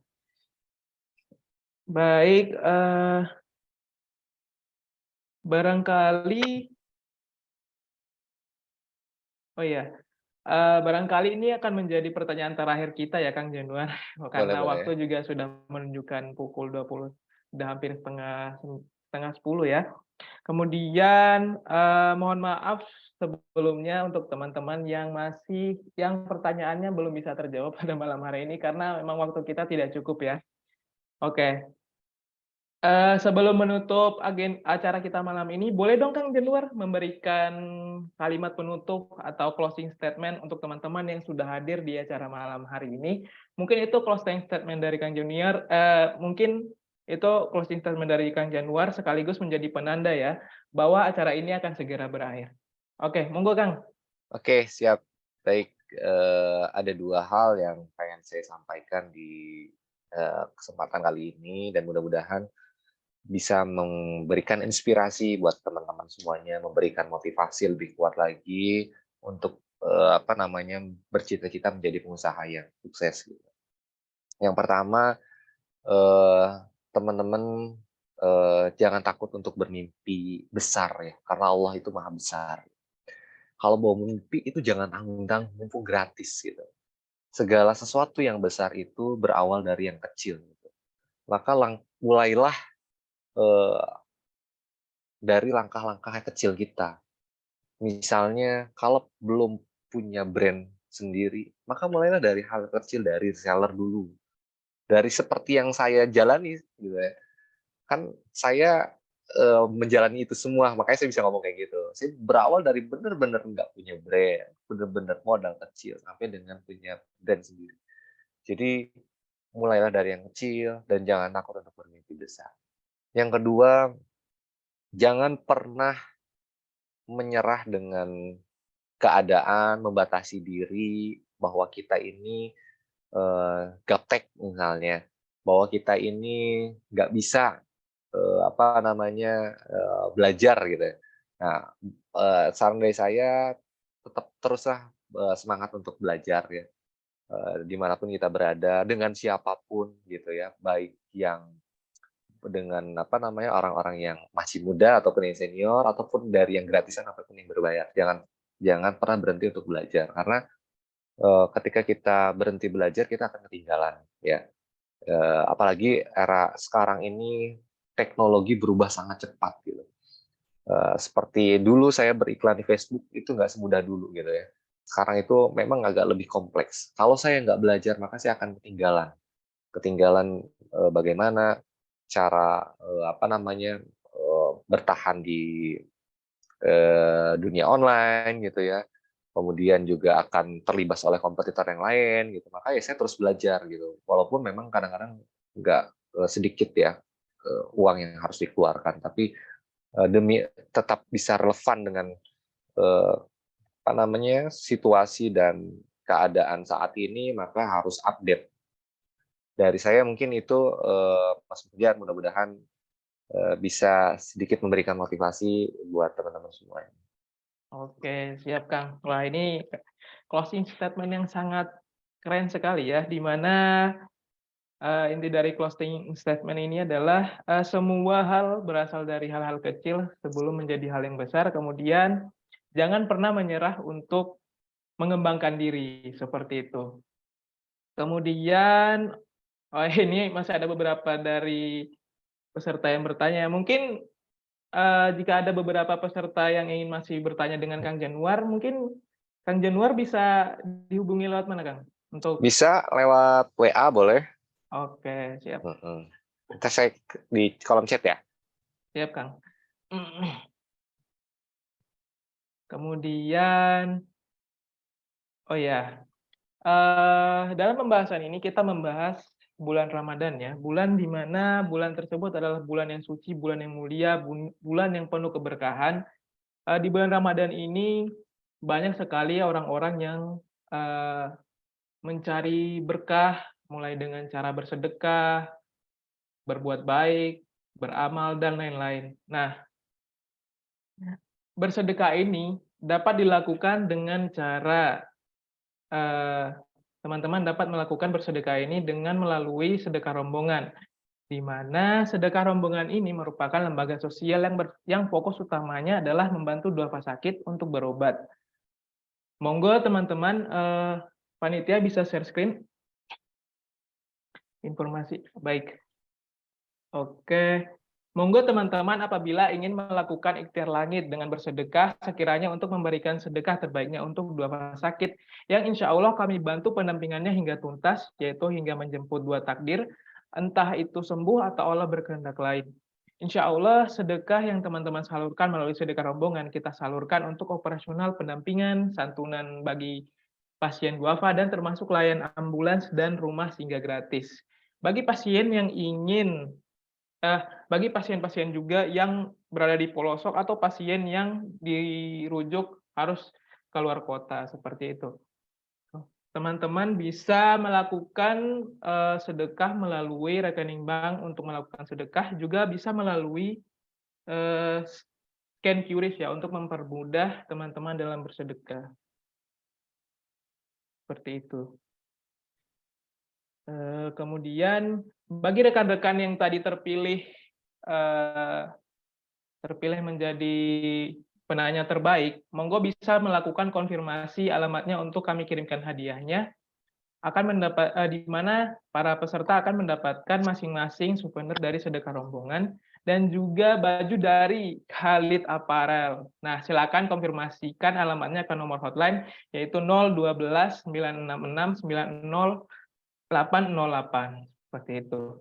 Baik, barangkali, oh ya, barangkali ini akan menjadi pertanyaan terakhir kita ya, Kang Januar, Boleh karena boleh. waktu juga sudah menunjukkan pukul 20, sudah hampir setengah 10 ya. Kemudian, mohon maaf sebelumnya untuk teman-teman yang pertanyaannya belum bisa terjawab pada malam hari ini, karena memang waktu kita tidak cukup ya. Oke. Sebelum menutup acara kita malam ini, boleh dong Kang Januar memberikan kalimat penutup atau closing statement untuk teman-teman yang sudah hadir di acara malam hari ini. Mungkin itu closing statement dari Kang Junior, mungkin itu closing statement dari Kang Januar sekaligus menjadi penanda ya, bahwa acara ini akan segera berakhir. Oke, monggo Kang. Oke, siap. Baik, ada 2 hal yang pengen saya sampaikan di kesempatan kali ini dan mudah-mudahan bisa memberikan inspirasi buat teman-teman semuanya, memberikan motivasi lebih kuat lagi untuk apa namanya, bercita-cita menjadi pengusaha yang sukses gitu. Yang pertama, eh, teman-teman jangan takut untuk bermimpi besar ya, karena Allah itu maha besar. Kalau mau mimpi itu jangan tanggung-tanggung, mumpung gratis gitu. Segala sesuatu yang besar itu berawal dari yang kecil. Gitu. Maka mulailah eh, dari langkah-langkah yang kecil kita. Misalnya kalau belum punya brand sendiri, maka mulailah dari hal kecil, dari reseller dulu. Dari seperti yang saya jalani gitu ya. Kan saya menjalani itu semua, makanya saya bisa ngomong kayak gitu. Saya berawal dari bener-bener nggak punya brand, bener-bener modal kecil sampai dengan punya brand sendiri. Jadi mulailah dari yang kecil dan jangan takut untuk bermimpi besar. Yang kedua, jangan pernah menyerah dengan keadaan, membatasi diri bahwa kita ini gaptek misalnya, bahwa kita ini nggak bisa belajar gitu ya. Nah, saran dari saya tetap teruslah semangat untuk belajar ya, dimanapun kita berada, dengan siapapun gitu ya, baik yang dengan orang-orang yang masih muda ataupun yang senior, ataupun dari yang gratisan ataupun yang berbayar. Jangan jangan pernah berhenti untuk belajar, karena ketika kita berhenti belajar kita akan ketinggalan ya. Apalagi era sekarang ini teknologi berubah sangat cepat gitu. Seperti dulu saya beriklan di Facebook itu nggak semudah dulu gitu ya. Sekarang itu memang agak lebih kompleks. Kalau saya nggak belajar maka saya akan ketinggalan. Ketinggalan bagaimana cara bertahan di dunia online gitu ya. Kemudian juga akan terlibas oleh kompetitor yang lain gitu. Makanya saya terus belajar gitu. Walaupun memang kadang-kadang nggak sedikit ya uang yang harus dikeluarkan, tapi demi tetap bisa relevan dengan eh, situasi dan keadaan saat ini, maka harus update. Dari saya mungkin itu, Mas Mujar, mudah-mudahan bisa sedikit memberikan motivasi buat teman-teman semua. Oke, siap Kang. Wah, ini closing statement yang sangat keren sekali ya, di mana inti dari closing statement ini adalah semua hal berasal dari hal-hal kecil sebelum menjadi hal yang besar. Kemudian jangan pernah menyerah untuk mengembangkan diri seperti itu. Kemudian, oh ini masih ada beberapa dari peserta yang bertanya. Mungkin jika ada beberapa peserta yang ingin masih bertanya dengan Kang Januar, mungkin Kang Januar bisa dihubungi lewat mana, Kang? Untuk Bisa lewat WA boleh. Oke, siap. Nanti saya di kolom chat ya. Siap, Kang. Kemudian, oh ya, dalam pembahasan ini kita membahas bulan Ramadan ya, bulan di mana bulan tersebut adalah bulan yang suci, bulan yang mulia, bulan yang penuh keberkahan. Di bulan Ramadan ini banyak sekali orang-orang yang mencari berkah, mulai dengan cara bersedekah, berbuat baik, beramal, dan lain-lain. Nah, bersedekah ini dapat dilakukan dengan cara teman-teman dapat melakukan bersedekah ini dengan melalui sedekah rombongan, di mana sedekah rombongan ini merupakan lembaga sosial yang fokus utamanya adalah membantu duafa sakit untuk berobat. Monggo teman-teman, panitia bisa share screen informasi. Baik. Oke. Monggo teman-teman apabila ingin melakukan ikhtiar langit dengan bersedekah, sekiranya untuk memberikan sedekah terbaiknya untuk duafa sakit, yang insya Allah kami bantu pendampingannya hingga tuntas, yaitu hingga menjemput dua takdir, entah itu sembuh atau Allah berkehendak lain. Insya Allah sedekah yang teman-teman salurkan melalui sedekah rombongan, kita salurkan untuk operasional pendampingan, santunan bagi pasien duafa, dan termasuk layanan ambulans dan rumah singgah gratis. Bagi pasien yang ingin bagi pasien-pasien juga yang berada di pelosok atau pasien yang dirujuk harus keluar kota, seperti itu. Teman-teman bisa melakukan sedekah melalui rekening bank untuk melakukan sedekah, juga bisa melalui scan QRIS ya, untuk mempermudah teman-teman dalam bersedekah. Seperti itu. Kemudian bagi rekan-rekan yang tadi terpilih menjadi penanya terbaik, monggo bisa melakukan konfirmasi alamatnya untuk kami kirimkan hadiahnya. Di mana para peserta akan mendapatkan masing-masing souvenir dari sedekah rombongan dan juga baju dari Khalid Apparel. Nah, silakan konfirmasikan alamatnya ke nomor hotline yaitu 012 966 90 808, seperti itu.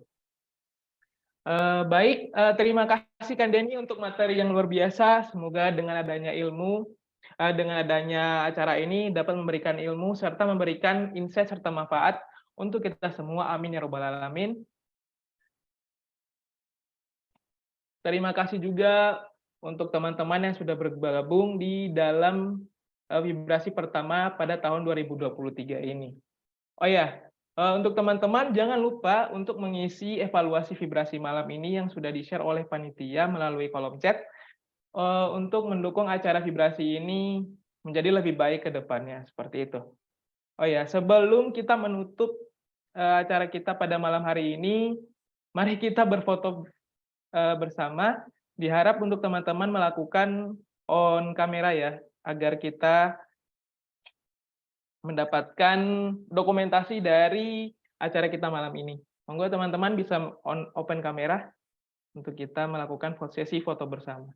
Baik, terima kasih Kang Denny untuk materi yang luar biasa. Semoga dengan adanya ilmu, dengan adanya acara ini dapat memberikan ilmu serta memberikan insight serta manfaat untuk kita semua. Amin ya robbal alamin. Terima kasih juga untuk teman-teman yang sudah bergabung di dalam vibrasi pertama pada tahun 2023 ini. Oh ya, untuk teman-teman jangan lupa untuk mengisi evaluasi vibrasi malam ini yang sudah di-share oleh panitia melalui kolom chat untuk mendukung acara vibrasi ini menjadi lebih baik ke depannya, seperti itu. Oh ya, sebelum kita menutup acara kita pada malam hari ini, mari kita berfoto bersama. Diharap untuk teman-teman melakukan on kamera ya, agar kita mendapatkan dokumentasi dari acara kita malam ini. Monggo teman-teman bisa open kamera untuk kita melakukan sesi foto bersama.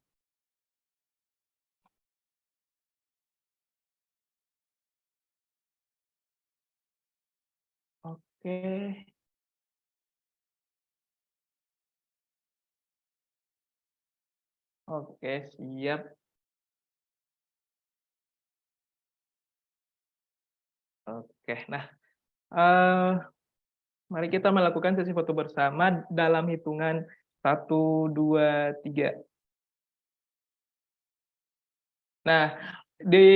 Oke. Oke, siap. Oke, nah, mari kita melakukan sesi foto bersama dalam hitungan 1, 2, 3. Nah, di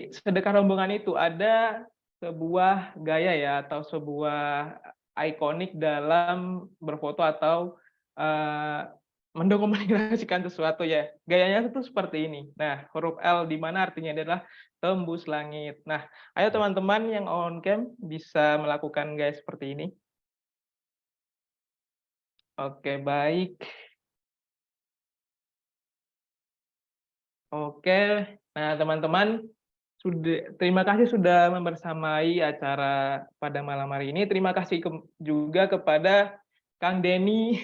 sedekah rombongan itu ada sebuah gaya ya, atau sebuah ikonik dalam berfoto atau mendokumentasikan sesuatu ya. Gayanya itu seperti ini. Nah, huruf L di mana artinya adalah tembus langit. Nah, ayo teman-teman yang on cam bisa melakukan gaya seperti ini. Oke, baik. Oke, nah teman-teman, terima kasih sudah membersamai acara pada malam hari ini. Terima kasih juga kepada Kang Denny.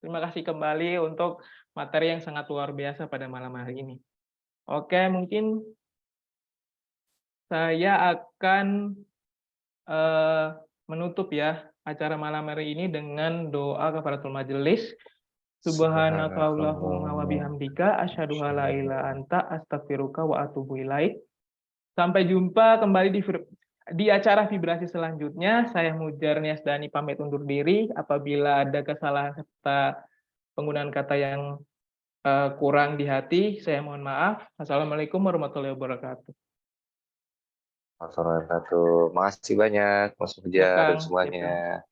Terima kasih kembali untuk materi yang sangat luar biasa pada malam hari ini. Oke, mungkin saya akan menutup ya acara malam hari ini dengan doa kafaratul majelis. Subhanakallahumma wa bihamdika asyhadu alla ilaha anta astaghfiruka wa atubu ilaik. Sampai jumpa kembali di acara vibrasi selanjutnya. Saya Mujar Niasdani pamit undur diri. Apabila ada kesalahan serta penggunaan kata yang kurang di hati, saya mohon maaf. Assalamualaikum warahmatullahi wabarakatuh. Makasih banyak Mas Mujar dan semuanya.